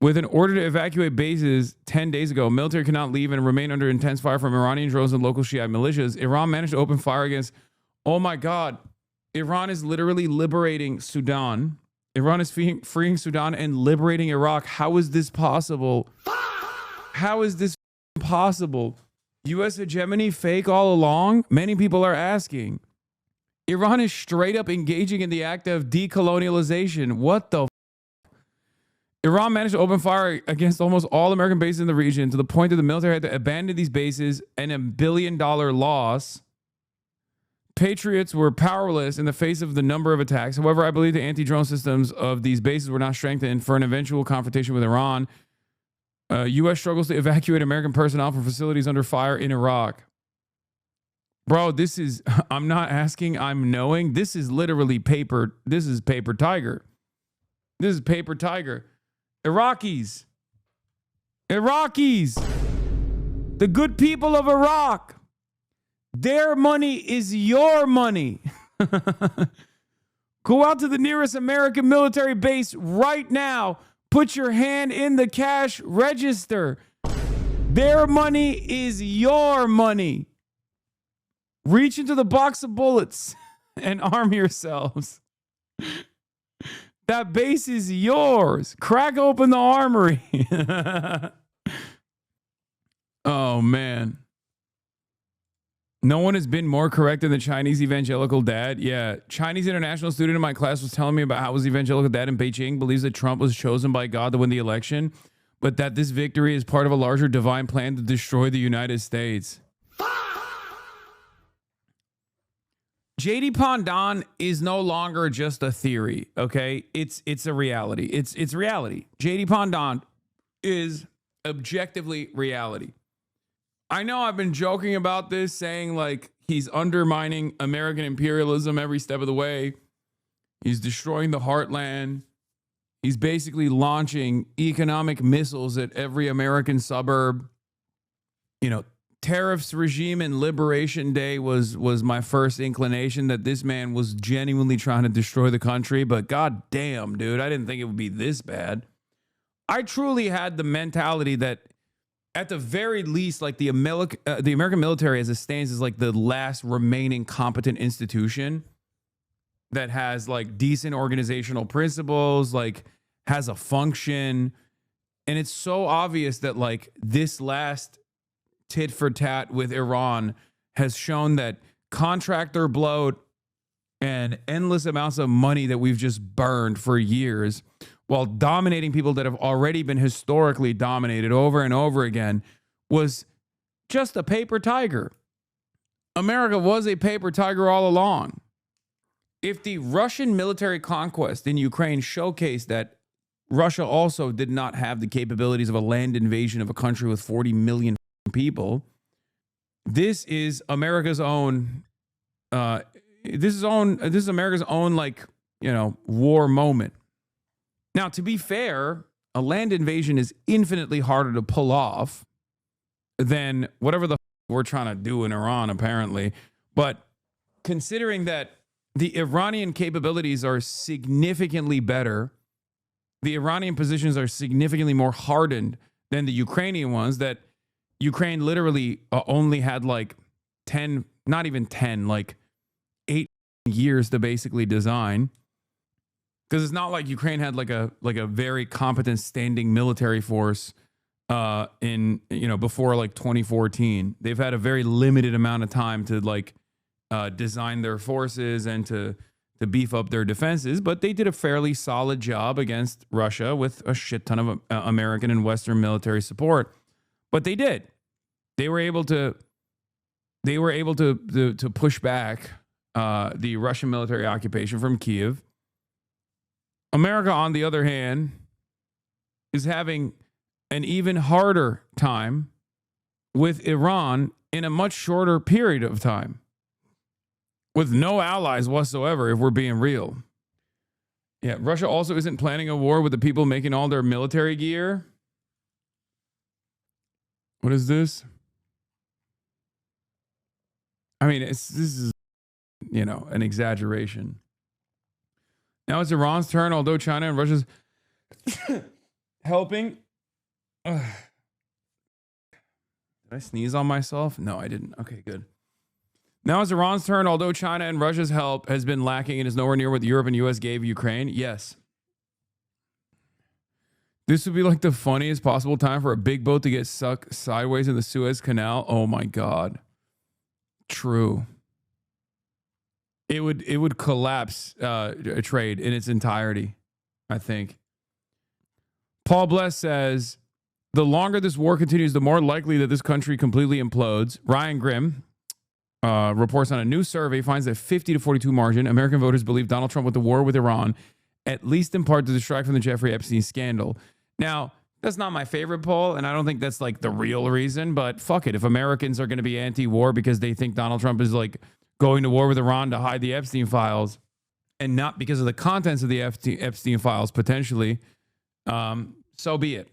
With an order to evacuate bases 10 days ago, military cannot leave and remain under intense fire from Iranian drones and local Shiite militias. Iran managed to open fire against, oh my God, Iran is literally liberating Sudan. Iran is freeing Sudan and liberating Iraq. How is this possible? How is this possible? U.S. hegemony fake all along? Many people are asking. Iran is straight up engaging in the act of decolonialization. What the Iran managed to open fire against almost all American bases in the region to the point that the military had to abandon these bases and $1 billion loss. Patriots were powerless in the face of the number of attacks. However, I believe the anti-drone systems of these bases were not strengthened for an eventual confrontation with Iran. U.S. struggles to evacuate American personnel from facilities under fire in Iraq. Bro, this is, I'm not asking, I'm knowing. This is literally paper. This is paper tiger. This is paper tiger. Iraqis. The good people of Iraq. Their money is your money. Go out to the nearest American military base right now. Put your hand in the cash register. Their money is your money. Reach into the box of bullets and arm yourselves. That base is yours. Crack open the armory. Oh, man. No one has been more correct than the Chinese evangelical dad. Yeah, Chinese international student in my class was telling me about how his evangelical dad in Beijing believes that Trump was chosen by God to win the election, but that this victory is part of a larger divine plan to destroy the United States. JD Pandan is no longer just a theory, okay? It's a reality. It's reality. JD Pandan is objectively reality. I know I've been joking about this, saying like he's undermining American imperialism every step of the way. He's destroying the heartland. He's basically launching economic missiles at every American suburb. You know, tariffs regime and Liberation Day was my first inclination that this man was genuinely trying to destroy the country. But god damn, dude, I didn't think it would be this bad. I truly had the mentality that at the very least, like the American military as it stands is like the last remaining competent institution that has like decent organizational principles, like has a function. And it's so obvious that like this last tit for tat with Iran has shown that contractor bloat and endless amounts of money that we've just burned for years while dominating people that have already been historically dominated over and over again was just a paper tiger. America was a paper tiger all along. If the Russian military conquest in Ukraine showcased that Russia also did not have the capabilities of a land invasion of a country with 40 million people, this is America's own this is America's own, like, you know, war moment. Now, to be fair, a land invasion is infinitely harder to pull off than whatever the we're trying to do in Iran, apparently. But considering that the Iranian capabilities are significantly better, the Iranian positions are significantly more hardened than the Ukrainian ones, that Ukraine literally only had like 10, not even 10, like 8 years to basically design. Because it's not like Ukraine had like a very competent standing military force in, you know, before like 2014. They've had a very limited amount of time to like design their forces and to beef up their defenses, but they did a fairly solid job against Russia with a shit ton of American and Western military support. But they did. They were able to push back the Russian military occupation from Kyiv. America, on the other hand, is having an even harder time with Iran in a much shorter period of time, with no allies whatsoever, if we're being real. Yeah, Russia also isn't planning a war with the people making all their military gear. What is this? I mean, this is, you know, an exaggeration. Now it's Iran's turn, although China and Russia's helping. Did I sneeze on myself? No, I didn't. Okay, good. Now it's Iran's turn, although China and Russia's help has been lacking and is nowhere near what Europe and US gave Ukraine. Yes. This would be like the funniest possible time for a big boat to get sucked sideways in the Suez Canal. Oh my God. True. It would collapse a trade in its entirety, I think. Paul Bless says, the longer this war continues, the more likely that this country completely implodes. Ryan Grimm reports on a new survey, finds that 50 to 42 margin, American voters believe Donald Trump went to war with Iran, at least in part to distract from the Jeffrey Epstein scandal. Now, that's not my favorite poll, and I don't think that's like the real reason, but fuck it. If Americans are going to be anti-war because they think Donald Trump is like going to war with Iran to hide the Epstein files, and not because of the contents of the Epstein files, potentially, so be it.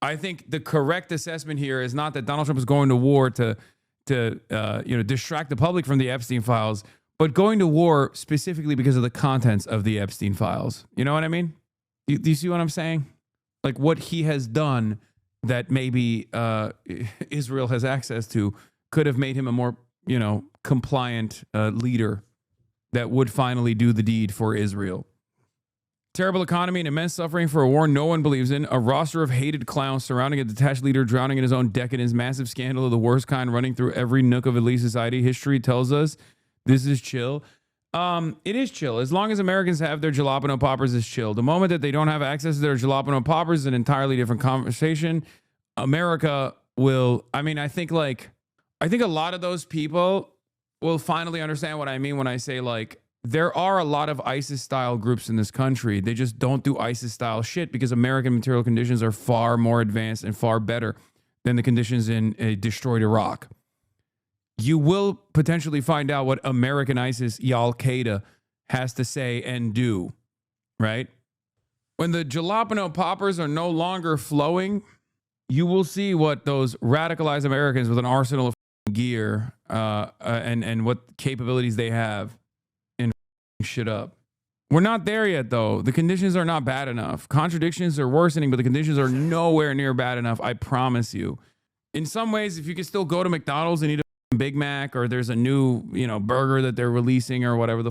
I think the correct assessment here is not that Donald Trump is going to war to distract the public from the Epstein files, but going to war specifically because of the contents of the Epstein files. You know what I mean? Do you see what I'm saying? Like what he has done that maybe Israel has access to could have made him a more, you know, compliant leader that would finally do the deed for Israel. Terrible economy and immense suffering for a war no one believes in. A roster of hated clowns surrounding a detached leader drowning in his own decadence. Massive scandal of the worst kind running through every nook of elite society. History tells us this is chill. It is chill. As long as Americans have their jalapeno poppers, it's chill. The moment that they don't have access to their jalapeno poppers is an entirely different conversation. America will, I mean, I think a lot of those people will finally understand what I mean when I say, like, there are a lot of ISIS-style groups in this country. They just don't do ISIS-style shit because American material conditions are far more advanced and far better than the conditions in a destroyed Iraq. You will potentially find out what American ISIS, Al-Qaeda, has to say and do, right? When the jalapeno poppers are no longer flowing, you will see what those radicalized Americans with an arsenal of gear and what capabilities they have in shit up. We're not there yet, though. The conditions are not bad enough. Contradictions are worsening, but the conditions are nowhere near bad enough. I promise you. In some ways, if you can still go to McDonald's and eat a Big Mac, or there's a new, burger that they're releasing or whatever,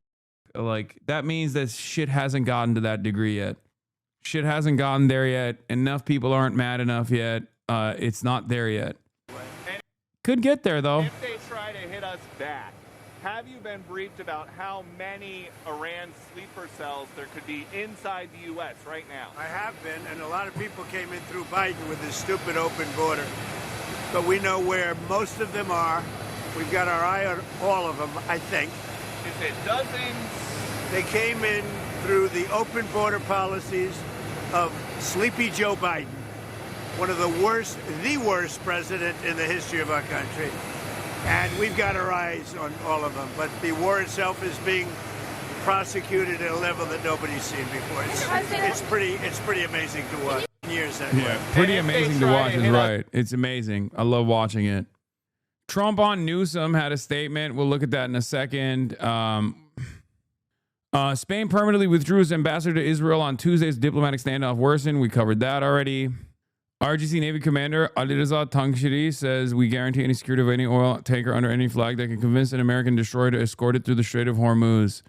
like, that means that shit hasn't gotten to that degree yet. Shit hasn't gotten there yet. Enough people aren't mad enough yet. It's not there yet. Could get there, though. If they try to hit us back, have you been briefed about how many Iran sleeper cells there could be inside the U.S. right now? I have been, and a lot of people came in through Biden with this stupid open border. But we know where most of them are. We've got our eye on all of them, I think. Is it dozens? They came in through the open border policies of Sleepy Joe Biden, one of the worst president in the history of our country. And we've got our eyes on all of them. But the war itself is being prosecuted at a level that nobody's seen before. It's pretty amazing to watch. Years anyway. Yeah, pretty amazing to watch is right. It's amazing. I love watching it. Trump on Newsom had a statement. We'll look at that in a second. Spain permanently withdrew its ambassador to Israel on Tuesday's diplomatic standoff worsened. We covered that already. RGC Navy Commander Alireza Tangshiri says, we guarantee any security of any oil tanker under any flag that can convince an American destroyer to escort it through the Strait of Hormuz.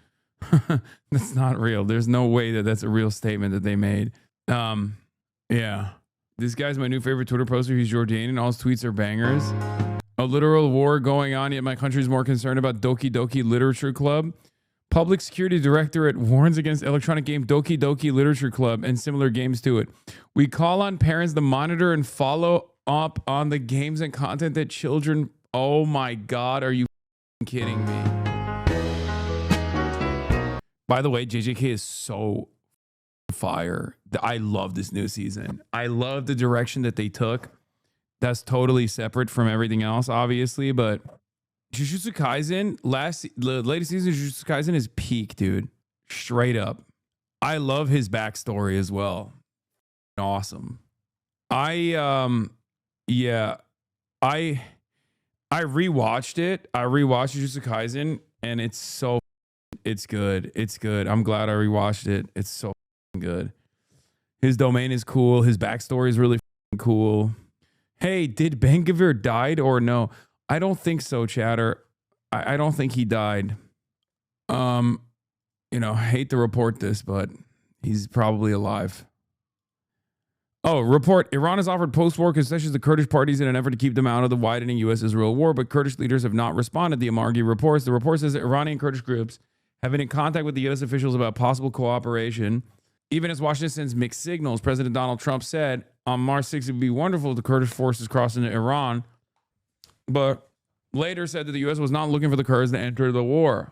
That's not real. There's no way that that's a real statement that they made. Yeah. This guy's my new favorite Twitter poster. He's Jordanian. All his tweets are bangers. A literal war going on, yet my country's more concerned about Doki Doki Literature Club. Public Security Directorate warns against electronic game Doki Doki Literature Club and similar games to it. We call on parents to monitor and follow up on the games and content that children... Oh my God, are you kidding me? By the way, JJK is so fire. I love this new season. I love the direction that they took. That's totally separate from everything else, obviously, but... Jujutsu Kaisen, the latest season of Jujutsu Kaisen is peak, dude. Straight up. I love his backstory as well. Awesome. I rewatched it. I rewatched Jujutsu Kaisen, and it's good. It's good. I'm glad I rewatched it. It's so good. His domain is cool. His backstory is really cool. Hey, did Ben-Gvir died or no? I don't think so, chatter. I don't think he died. Hate to report this, but he's probably alive. Oh, report. Iran has offered post-war concessions to Kurdish parties in an effort to keep them out of the widening U.S.-Israel war, but Kurdish leaders have not responded, the Amargi reports. The report says that Iranian Kurdish groups have been in contact with the U.S. officials about possible cooperation. Even as Washington sends mixed signals, President Donald Trump said on March 6th it would be wonderful if the Kurdish forces crossed into Iran, but later said that the U.S. was not looking for the Kurds to enter the war.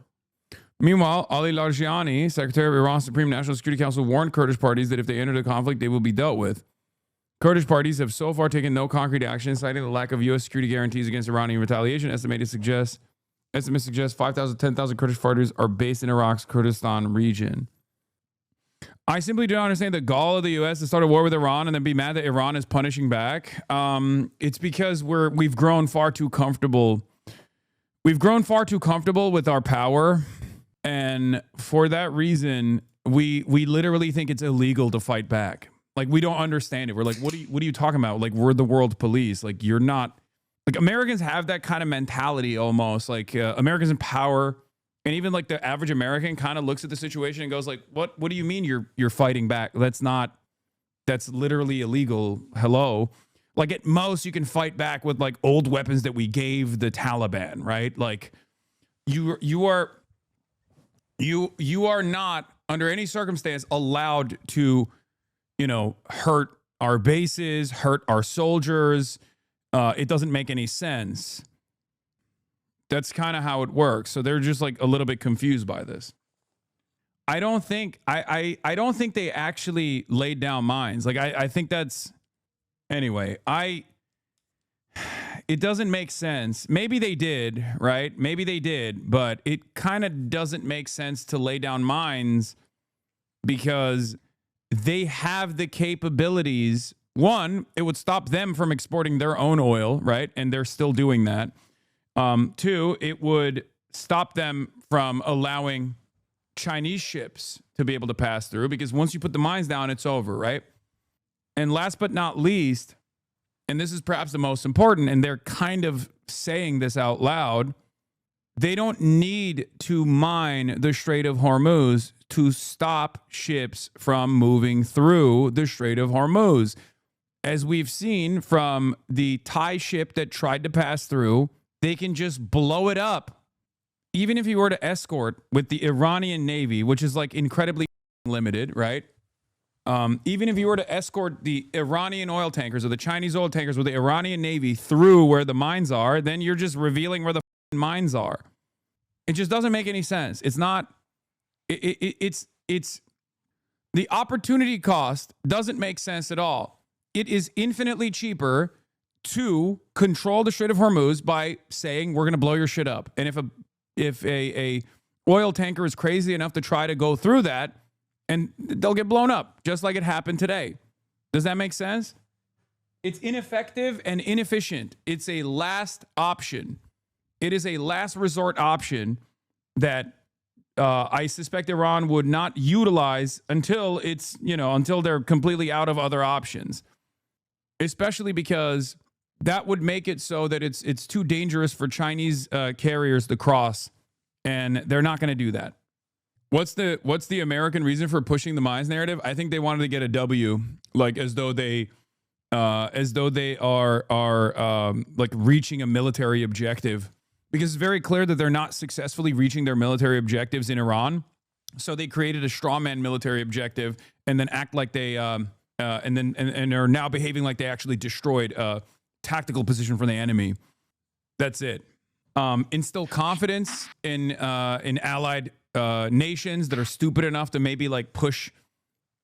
Meanwhile, Ali Larijani, Secretary of Iran's Supreme National Security Council, warned Kurdish parties that if they enter the conflict, they will be dealt with. Kurdish parties have so far taken no concrete action, citing the lack of U.S. security guarantees against Iranian retaliation. Estimates suggest 5,000 to 10,000 Kurdish fighters are based in Iraq's Kurdistan region. I simply do not understand the gall of the U.S. to start a war with Iran and then be mad that Iran is punishing back. It's because we've grown far too comfortable. We've grown far too comfortable with our power, and for that reason, we literally think it's illegal to fight back. Like, we don't understand it. We're like, what are you talking about? Like, we're the world police. Like, you're not. Like, Americans have that kind of mentality almost. Like, Americans in power. And even like the average American kind of looks at the situation and goes like, what do you mean you're fighting back? That's literally illegal. Hello. Like, at most you can fight back with like old weapons that we gave the Taliban, right? Like you are You are not under any circumstance allowed to, hurt our bases, hurt our soldiers. It doesn't make any sense. That's kind of how it works. So they're just like a little bit confused by this. I don't think they actually laid down mines. Like I think that's anyway. It doesn't make sense. Maybe they did, right? Maybe they did, but it kind of doesn't make sense to lay down mines because they have the capabilities. One, it would stop them from exporting their own oil, right? And they're still doing that. Two, it would stop them from allowing Chinese ships to be able to pass through because once you put the mines down, it's over, right? And last but not least, and this is perhaps the most important, and they're kind of saying this out loud, they don't need to mine the Strait of Hormuz to stop ships from moving through the Strait of Hormuz. As we've seen from the Thai ship that tried to pass through, they can just blow it up. Even if you were to escort with the Iranian Navy, which is like incredibly limited, right? Even if you were to escort the Iranian oil tankers or the Chinese oil tankers with the Iranian Navy through where the mines are, then you're just revealing where the mines are. It just doesn't make any sense. It's not, it's the opportunity cost doesn't make sense at all. It is infinitely cheaper to control the Strait of Hormuz by saying we're going to blow your shit up. And if a oil tanker is crazy enough to try to go through that, and they'll get blown up, just like it happened today. Does that make sense? It's ineffective and inefficient. It's a last option. It is a last resort option that I suspect Iran would not utilize until until they're completely out of other options. Especially because that would make it so that it's too dangerous for Chinese carriers to cross, and they're not going to do that. What's the American reason for pushing the mines narrative? I think they wanted to get a W, like as though they are like reaching a military objective, because it's very clear that they're not successfully reaching their military objectives in Iran. So they created a strawman military objective and then act like they and are now behaving like they actually destroyed a tactical position from the enemy. That's it. Instill confidence in allied nations that are stupid enough to maybe like push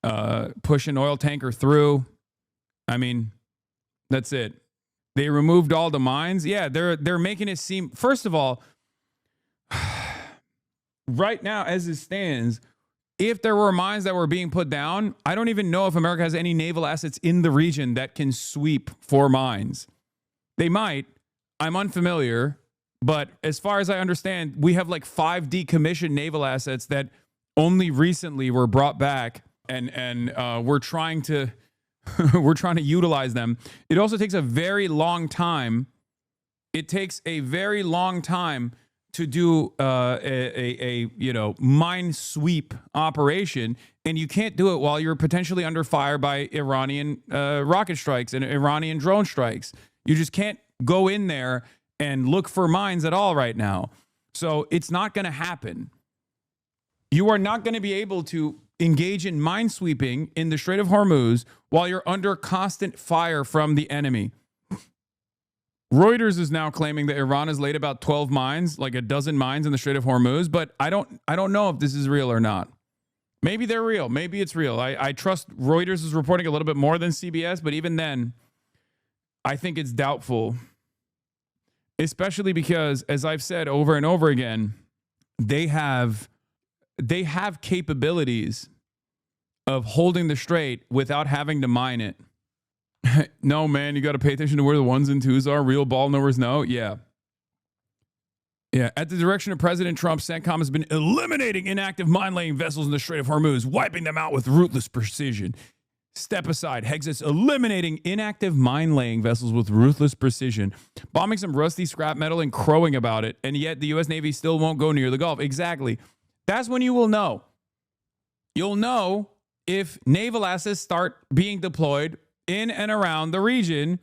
an oil tanker through. I mean, that's it. They removed all the mines. Yeah, they're making it seem, first of all, right now as it stands, if there were mines that were being put down, I don't even know if America has any naval assets in the region that can sweep for mines. They might. I'm unfamiliar. But as far as I understand, we have like 5 decommissioned naval assets that only recently were brought back, and we're trying to utilize them. It also takes a very long time. It takes a very long time to do a mine sweep operation, and you can't do it while you're potentially under fire by Iranian rocket strikes and Iranian drone strikes. You just can't go in there and look for mines at all right now. So it's not going to happen. You are not going to be able to engage in mine sweeping in the Strait of Hormuz while you're under constant fire from the enemy. Reuters is now claiming that Iran has laid about 12 mines, like a dozen mines in the Strait of Hormuz, but I don't know if this is real or not. Maybe they're real. Maybe it's real. I trust Reuters is reporting a little bit more than CBS, but even then, I think it's doubtful. Especially because, as I've said over and over again, they have capabilities of holding the strait without having to mine it. No, man, you got to pay attention to where the ones and twos are. Real ball knowers know. Yeah. At the direction of President Trump, CENTCOM has been eliminating inactive mine-laying vessels in the Strait of Hormuz, wiping them out with ruthless precision. Step aside. Hexas eliminating inactive mine-laying vessels with ruthless precision, bombing some rusty scrap metal and crowing about it, and yet the U.S. Navy still won't go near the Gulf. Exactly. That's when you will know. You'll know if naval assets start being deployed in and around the region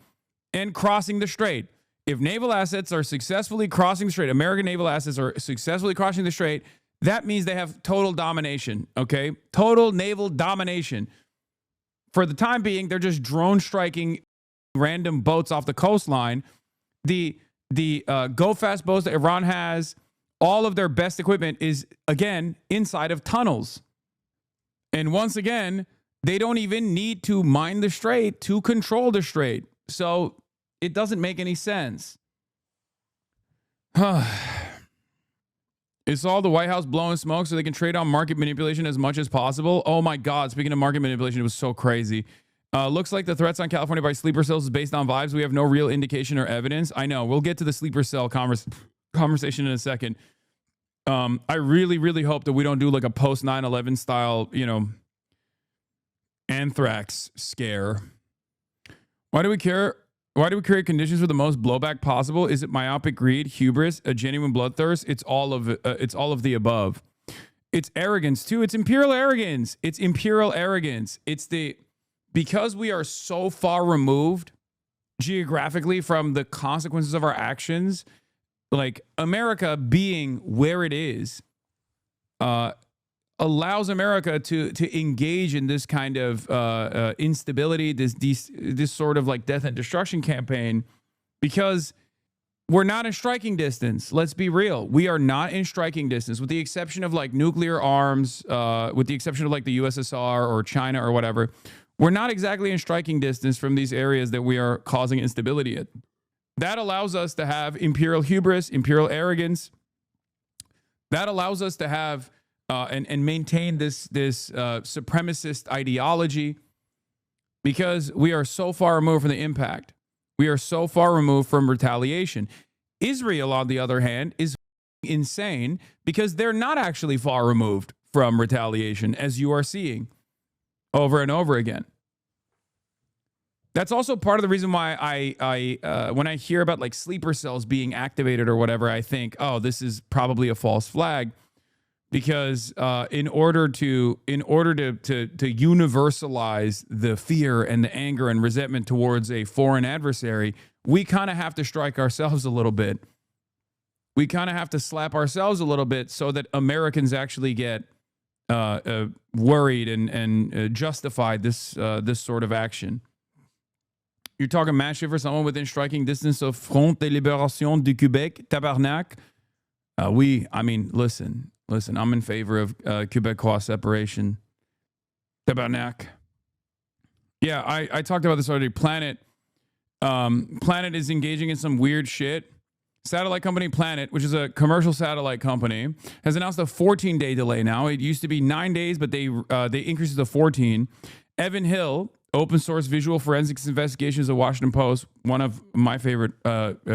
and crossing the strait. If naval assets are successfully crossing the strait, American naval assets are successfully crossing the strait, that means they have total domination, okay? Total naval domination. For the time being, they're just drone striking random boats off the coastline. The go fast boats that Iran has, all of their best equipment is, again, inside of tunnels. And once again, they don't even need to mine the strait to control the strait. So it doesn't make any sense. It's all the White House blowing smoke so they can trade on market manipulation as much as possible. Oh my God. Speaking of market manipulation, it was so crazy. Looks like the threats on California by sleeper cells is based on vibes. We have no real indication or evidence. I know. We'll get to the sleeper cell conversation in a second. I really, really hope that we don't do like a post 9/11 style, anthrax scare. Why do we care? Why do we create conditions for the most blowback possible? Is it myopic greed, hubris, a genuine bloodthirst? It's all of the above. It's arrogance too. It's imperial arrogance. It's imperial arrogance. Because we are so far removed geographically from the consequences of our actions, like America being where it is, allows America to engage in this kind of instability, this sort of like death and destruction campaign, because we're not in striking distance. Let's be real. We are not in striking distance, with the exception of like nuclear arms, with the exception of like the USSR or China or whatever. We're not exactly in striking distance from these areas that we are causing instability at. That allows us to have imperial hubris, imperial arrogance. That allows us to have and maintain this supremacist ideology, because we are so far removed from the impact. We are so far removed from retaliation. Israel, on the other hand, is insane because they're not actually far removed from retaliation, as you are seeing over and over again. That's also part of the reason why I when I hear about like sleeper cells being activated or whatever, I think, oh, this is probably a false flag. Because in order to universalize the fear and the anger and resentment towards a foreign adversary, we kind of have to strike ourselves a little bit. We kind of have to slap ourselves a little bit so that Americans actually get worried and justify this sort of action. You're talking massive for someone within striking distance of Front de Libération du Québec, tabarnak. Listen, I'm in favor of Quebecois separation. Tabarnak. Yeah, I talked about this already. Planet is engaging in some weird shit. Satellite company Planet, which is a commercial satellite company, has announced a 14-day delay now. It used to be 9 days, but they increased it to 14. Evan Hill, open source visual forensics investigations of Washington Post, one of my favorite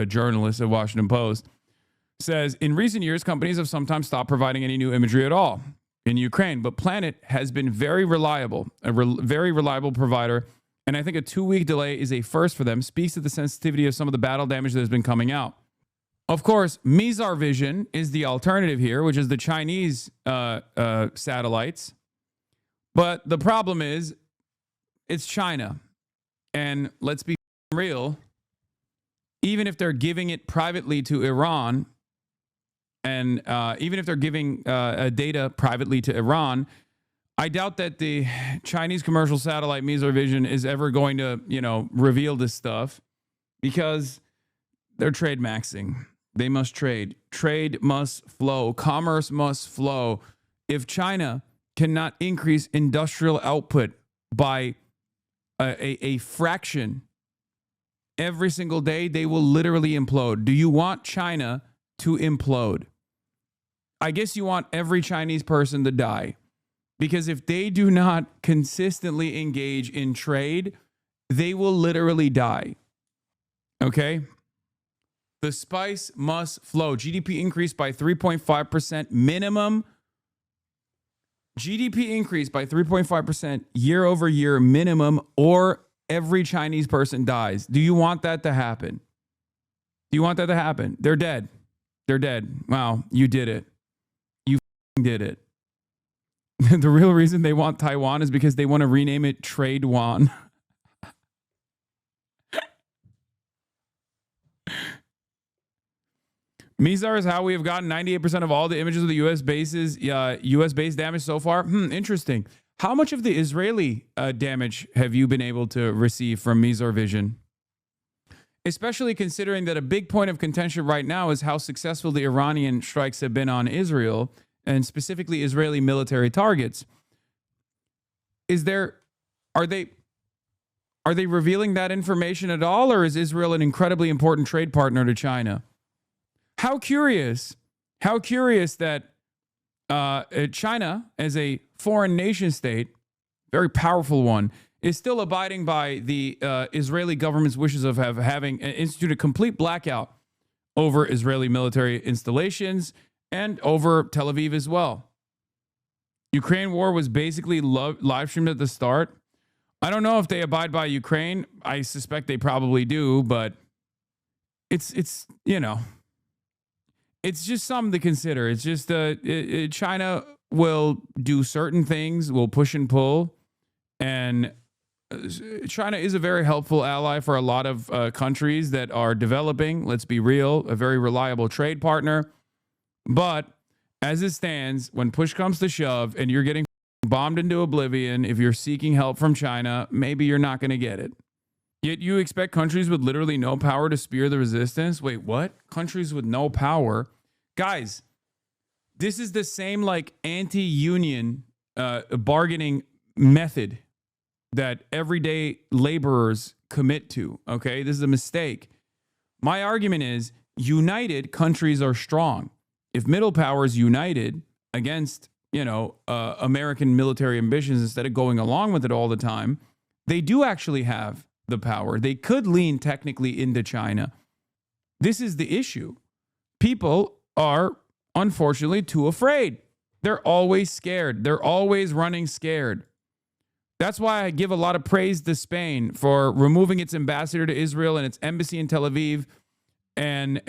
journalists at Washington Post, says, in recent years, companies have sometimes stopped providing any new imagery at all in Ukraine, but Planet has been very reliable, very reliable provider, and I think a 2-week delay is a first for them. Speaks to the sensitivity of some of the battle damage that has been coming out. Of course, Mizar Vision is the alternative here, which is the Chinese satellites, but the problem is it's China, and let's be real, even if they're giving it privately to Iran, and even if they're giving data privately to Iran, I doubt that the Chinese commercial satellite Mizar Vision is ever going to, reveal this stuff, because they're trade maxing. They must trade. Trade must flow. Commerce must flow. If China cannot increase industrial output by a fraction every single day, they will literally implode. Do you want China to implode? I guess you want every Chinese person to die, because if they do not consistently engage in trade, they will literally die. Okay? The spice must flow. GDP increased by 3.5% minimum. GDP increased by 3.5% year over year minimum, or every Chinese person dies. Do you want that to happen? Do you want that to happen? They're dead. They're dead. Wow, you did it. You did it. The real reason they want Taiwan is because they want to rename it Trade Wan. Mizar is how we have gotten 98% of all the images of the U.S. bases, U.S. base damage so far. Interesting. How much of the Israeli damage have you been able to receive from Mizar Vision? Especially considering that a big point of contention right now is how successful the Iranian strikes have been on Israel, and specifically Israeli military targets. Are they revealing that information at all, or is Israel an incredibly important trade partner to China? How curious that China, as a foreign nation state, very powerful one, is still abiding by the Israeli government's wishes of having instituted a complete blackout over Israeli military installations and over Tel Aviv as well. Ukraine war was basically live streamed at the start. I don't know if they abide by Ukraine. I suspect they probably do, but it's just something to consider. It's just China will do certain things, will push and pull, and China is a very helpful ally for a lot of countries that are developing. Let's be real, a very reliable trade partner. But as it stands, when push comes to shove and you're getting bombed into oblivion, if you're seeking help from China, maybe you're not going to get it. Yet you expect countries with literally no power to spear the resistance? Wait, what? Countries with no power? Guys, this is the same like anti-union bargaining method that everyday laborers commit to, okay? This is a mistake. My argument is united countries are strong. If middle powers united against, American military ambitions instead of going along with it all the time, they do actually have the power. They could lean technically into China. This is the issue. People are unfortunately too afraid. They're always scared. They're always running scared. That's why I give a lot of praise to Spain for removing its ambassador to Israel and its embassy in Tel Aviv, and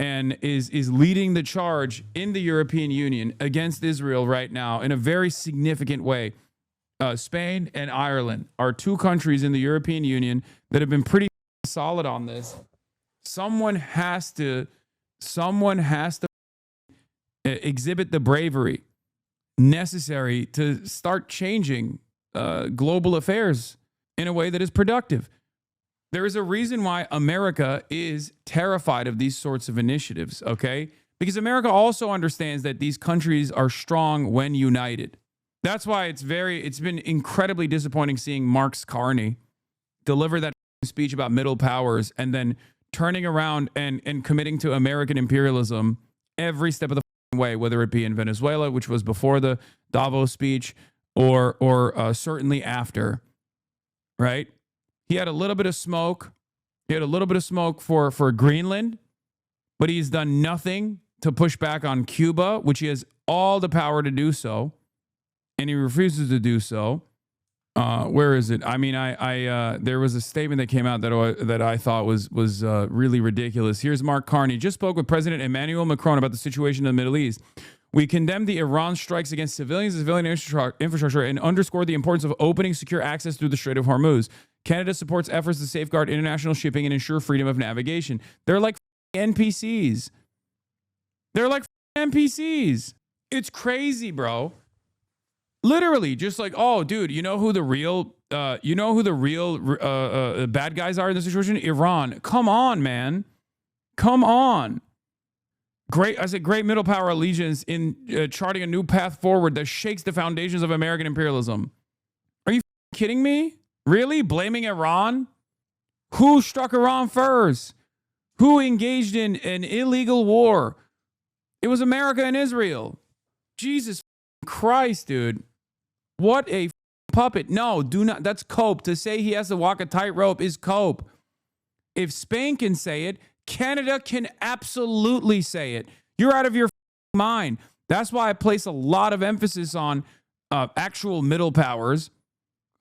is leading the charge in the European Union against Israel right now in a very significant way. Spain and Ireland are two countries in the European Union that have been pretty solid on this. Someone has to exhibit the bravery necessary to start changing global affairs in a way that is productive. There is a reason why America is terrified of these sorts of initiatives, okay? Because America also understands that these countries are strong when united. That's why it's been incredibly disappointing seeing Mark Carney deliver that speech about middle powers and then turning around and committing to American imperialism every step of the way, whether it be in Venezuela, which was before the Davos speech, or certainly after, right? He had a little bit of smoke. He had a little bit of smoke for Greenland, but he's done nothing to push back on Cuba, which he has all the power to do so, and he refuses to do so. Where is it? I mean, there was a statement that came out that I thought was really ridiculous. Here's Mark Carney. Just spoke with President Emmanuel Macron about the situation in the Middle East. We condemn the Iran strikes against civilians and civilian infrastructure and underscore the importance of opening secure access through the Strait of Hormuz. Canada supports efforts to safeguard international shipping and ensure freedom of navigation. They're like NPCs. They're like NPCs. It's crazy, bro. Literally, just like, oh, dude, you know who the real bad guys are in this situation? Iran. Come on, man. Come on. Great middle power allegiance in charting a new path forward that shakes the foundations of American imperialism. Are you kidding me? Really? Blaming Iran? Who struck Iran first? Who engaged in an illegal war? It was America and Israel. Jesus Christ, dude. What a puppet. No, do not. That's cope. To say he has to walk a tightrope is cope. If Spain can say it, Canada can absolutely say it. You're out of your mind. That's why I place a lot of emphasis on actual middle powers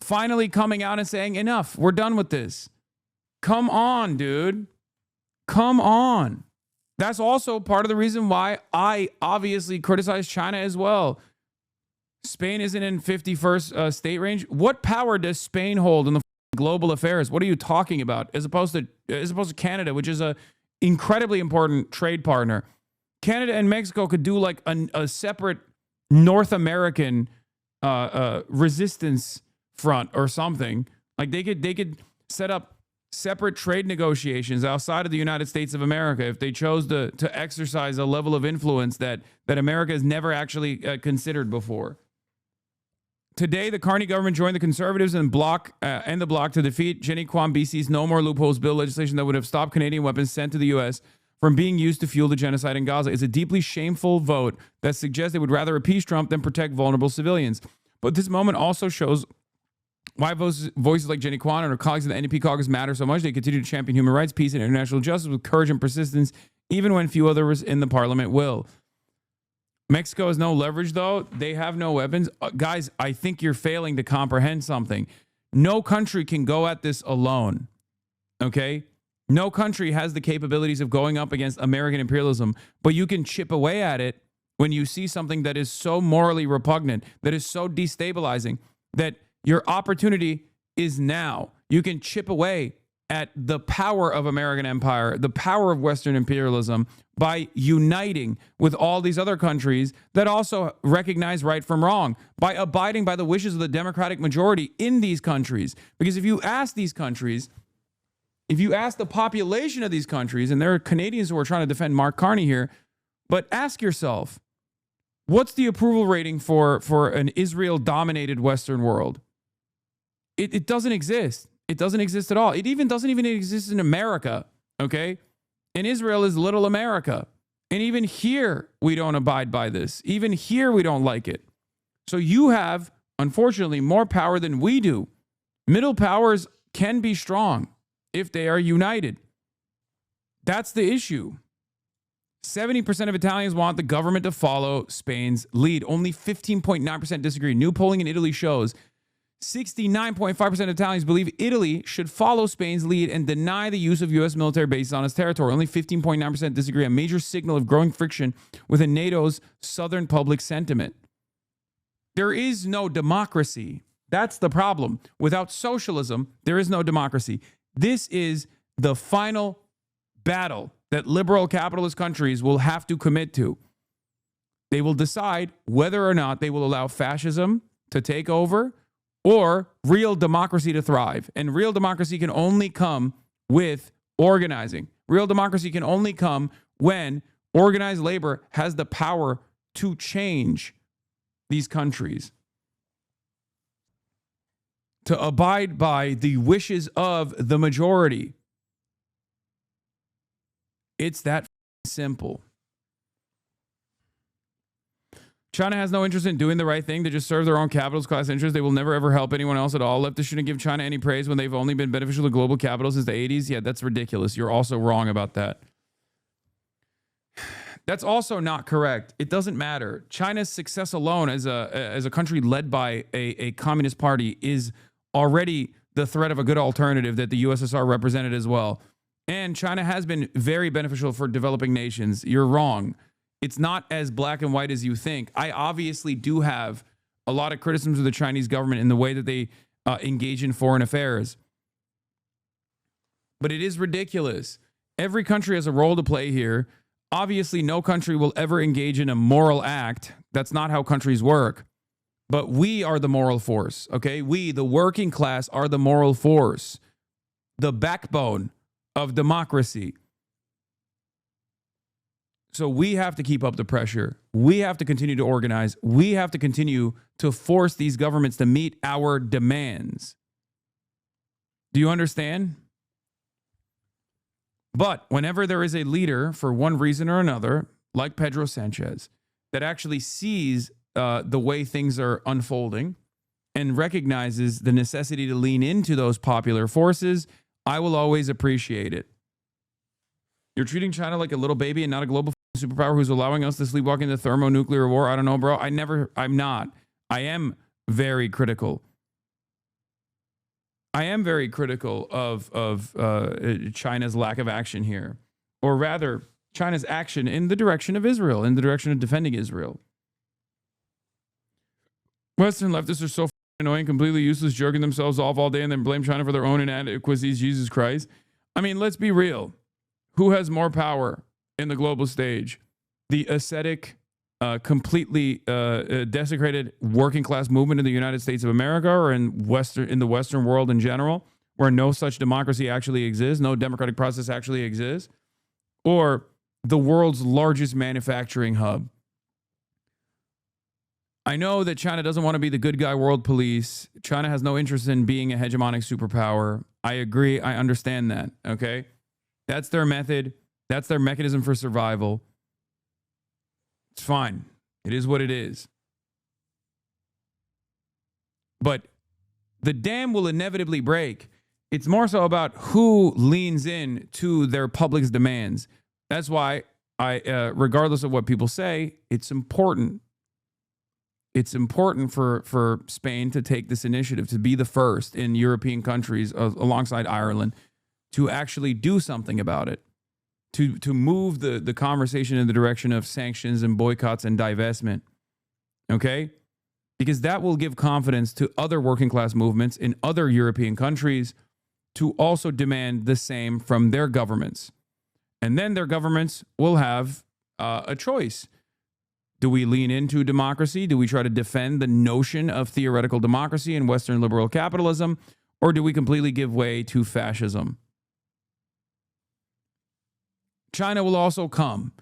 finally coming out and saying, enough, we're done with this. Come on, dude. Come on. That's also part of the reason why I obviously criticize China as well. Spain isn't in 51st state range. What power does Spain hold in the global affairs? What are you talking about? As opposed to Canada, which is a incredibly important trade partner. Canada and Mexico could do like a separate North American resistance front or something. Like they could set up separate trade negotiations outside of the United States of America if they chose to exercise a level of influence that America has never actually considered before. Today, the Carney government joined the Conservatives and the bloc to defeat Jenny Kwan BC's No More Loopholes bill, legislation that would have stopped Canadian weapons sent to the U.S. from being used to fuel the genocide in Gaza. It's a deeply shameful vote that suggests they would rather appease Trump than protect vulnerable civilians. But this moment also shows why voices like Jenny Kwan and her colleagues in the NDP caucus matter so much. They continue to champion human rights, peace, and international justice with courage and persistence, even when few others in the parliament will. Mexico has no leverage, though. They have no weapons. Guys, I think you're failing to comprehend something. No country can go at this alone, okay? No country has the capabilities of going up against American imperialism, but you can chip away at it when you see something that is so morally repugnant, that is so destabilizing, that your opportunity is now. You can chip away at the power of American empire, the power of Western imperialism, by uniting with all these other countries that also recognize right from wrong, by abiding by the wishes of the Democratic majority in these countries. Because if you ask these countries, if you ask the population of these countries, and there are Canadians who are trying to defend Mark Carney here, but ask yourself, what's the approval rating for an Israel-dominated Western world? It doesn't exist. It doesn't exist at all. It doesn't even exist in America, okay? And Israel is little America. And even here, we don't abide by this. Even here, we don't like it. So you have, unfortunately, more power than we do. Middle powers can be strong if they are united. That's the issue. 70% of Italians want the government to follow Spain's lead. Only 15.9% disagree. New polling in Italy shows 69.5% of Italians believe Italy should follow Spain's lead and deny the use of U.S. military bases on its territory. Only 15.9% disagree, a major signal of growing friction within NATO's southern public sentiment. There is no democracy. That's the problem. Without socialism, there is no democracy. This is the final battle that liberal capitalist countries will have to commit to. They will decide whether or not they will allow fascism to take over or real democracy to thrive. And real democracy can only come with organizing. Real democracy can only come when organized labor has the power to change these countries, to abide by the wishes of the majority. It's that simple. China has no interest in doing the right thing. They just serve their own capitalist class interests. They will never, ever help anyone else at all. Leftists shouldn't give China any praise when they've only been beneficial to global capital since the 80s. Yeah, that's ridiculous. You're also wrong about that. That's also not correct. It doesn't matter. China's success alone as a country led by a communist party is already the threat of a good alternative that the USSR represented as well. And China has been very beneficial for developing nations. You're wrong. It's not as black and white as you think. I obviously do have a lot of criticisms of the Chinese government in the way that they engage in foreign affairs. But it is ridiculous. Every country has a role to play here. Obviously, no country will ever engage in a moral act. That's not how countries work. But we are the moral force, okay? We, the working class, are the moral force, the backbone of democracy. So we have to keep up the pressure. We have to continue to organize. We have to continue to force these governments to meet our demands. Do you understand? But whenever there is a leader, for one reason or another, like Pedro Sanchez, that actually sees the way things are unfolding and recognizes the necessity to lean into those popular forces, I will always appreciate it. You're treating China like a little baby and not a global superpower who's allowing us to sleepwalk into thermonuclear war. I don't know, bro. I'm not. I am very critical. I am very critical of China's lack of action here. Or rather, China's action in the direction of Israel, in the direction of defending Israel. Western leftists are so annoying, completely useless, jerking themselves off all day and then blame China for their own inadequacies. Jesus Christ. I mean, let's be real. Who has more power in the global stage? the ascetic, completely desecrated working class movement in the United States of America or in the Western world in general, where no such democracy actually exists, no democratic process actually exists, or the world's largest manufacturing hub. I know that China doesn't want to be the good guy world police. China has no interest in being a hegemonic superpower. I agree. I understand that. Okay. That's their method. That's their mechanism for survival. It's fine. It is what it is. But the dam will inevitably break. It's more so about who leans in to their public's demands. That's why regardless of what people say, it's important. It's important for Spain to take this initiative, to be the first in European countries alongside Ireland to actually do something about it, to move the conversation in the direction of sanctions and boycotts and divestment. Okay? Because that will give confidence to other working class movements in other European countries to also demand the same from their governments. And then their governments will have a choice. Do we lean into democracy? Do we try to defend the notion of theoretical democracy and Western liberal capitalism? Or do we completely give way to fascism? China will also come.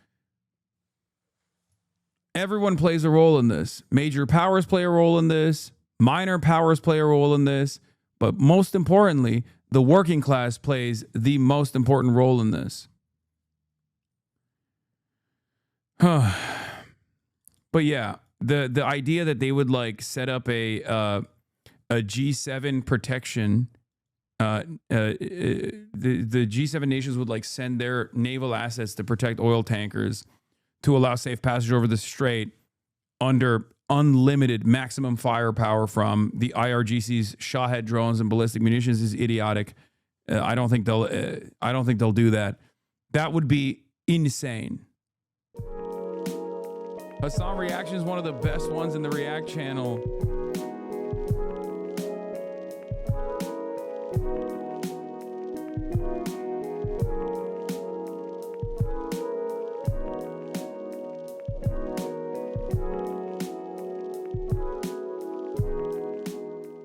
Everyone plays a role in this. Major powers play a role in this. Minor powers play a role in this. But most importantly, the working class plays the most important role in this. But yeah, the idea that they would like set up a G7 protection, the G7 nations would like send their naval assets to protect oil tankers to allow safe passage over the strait under unlimited maximum firepower from the IRGC's Shahhed drones and ballistic munitions is idiotic. I don't think they'll do that. That would be insane. Hasan Reactions, one of the best ones in the React channel.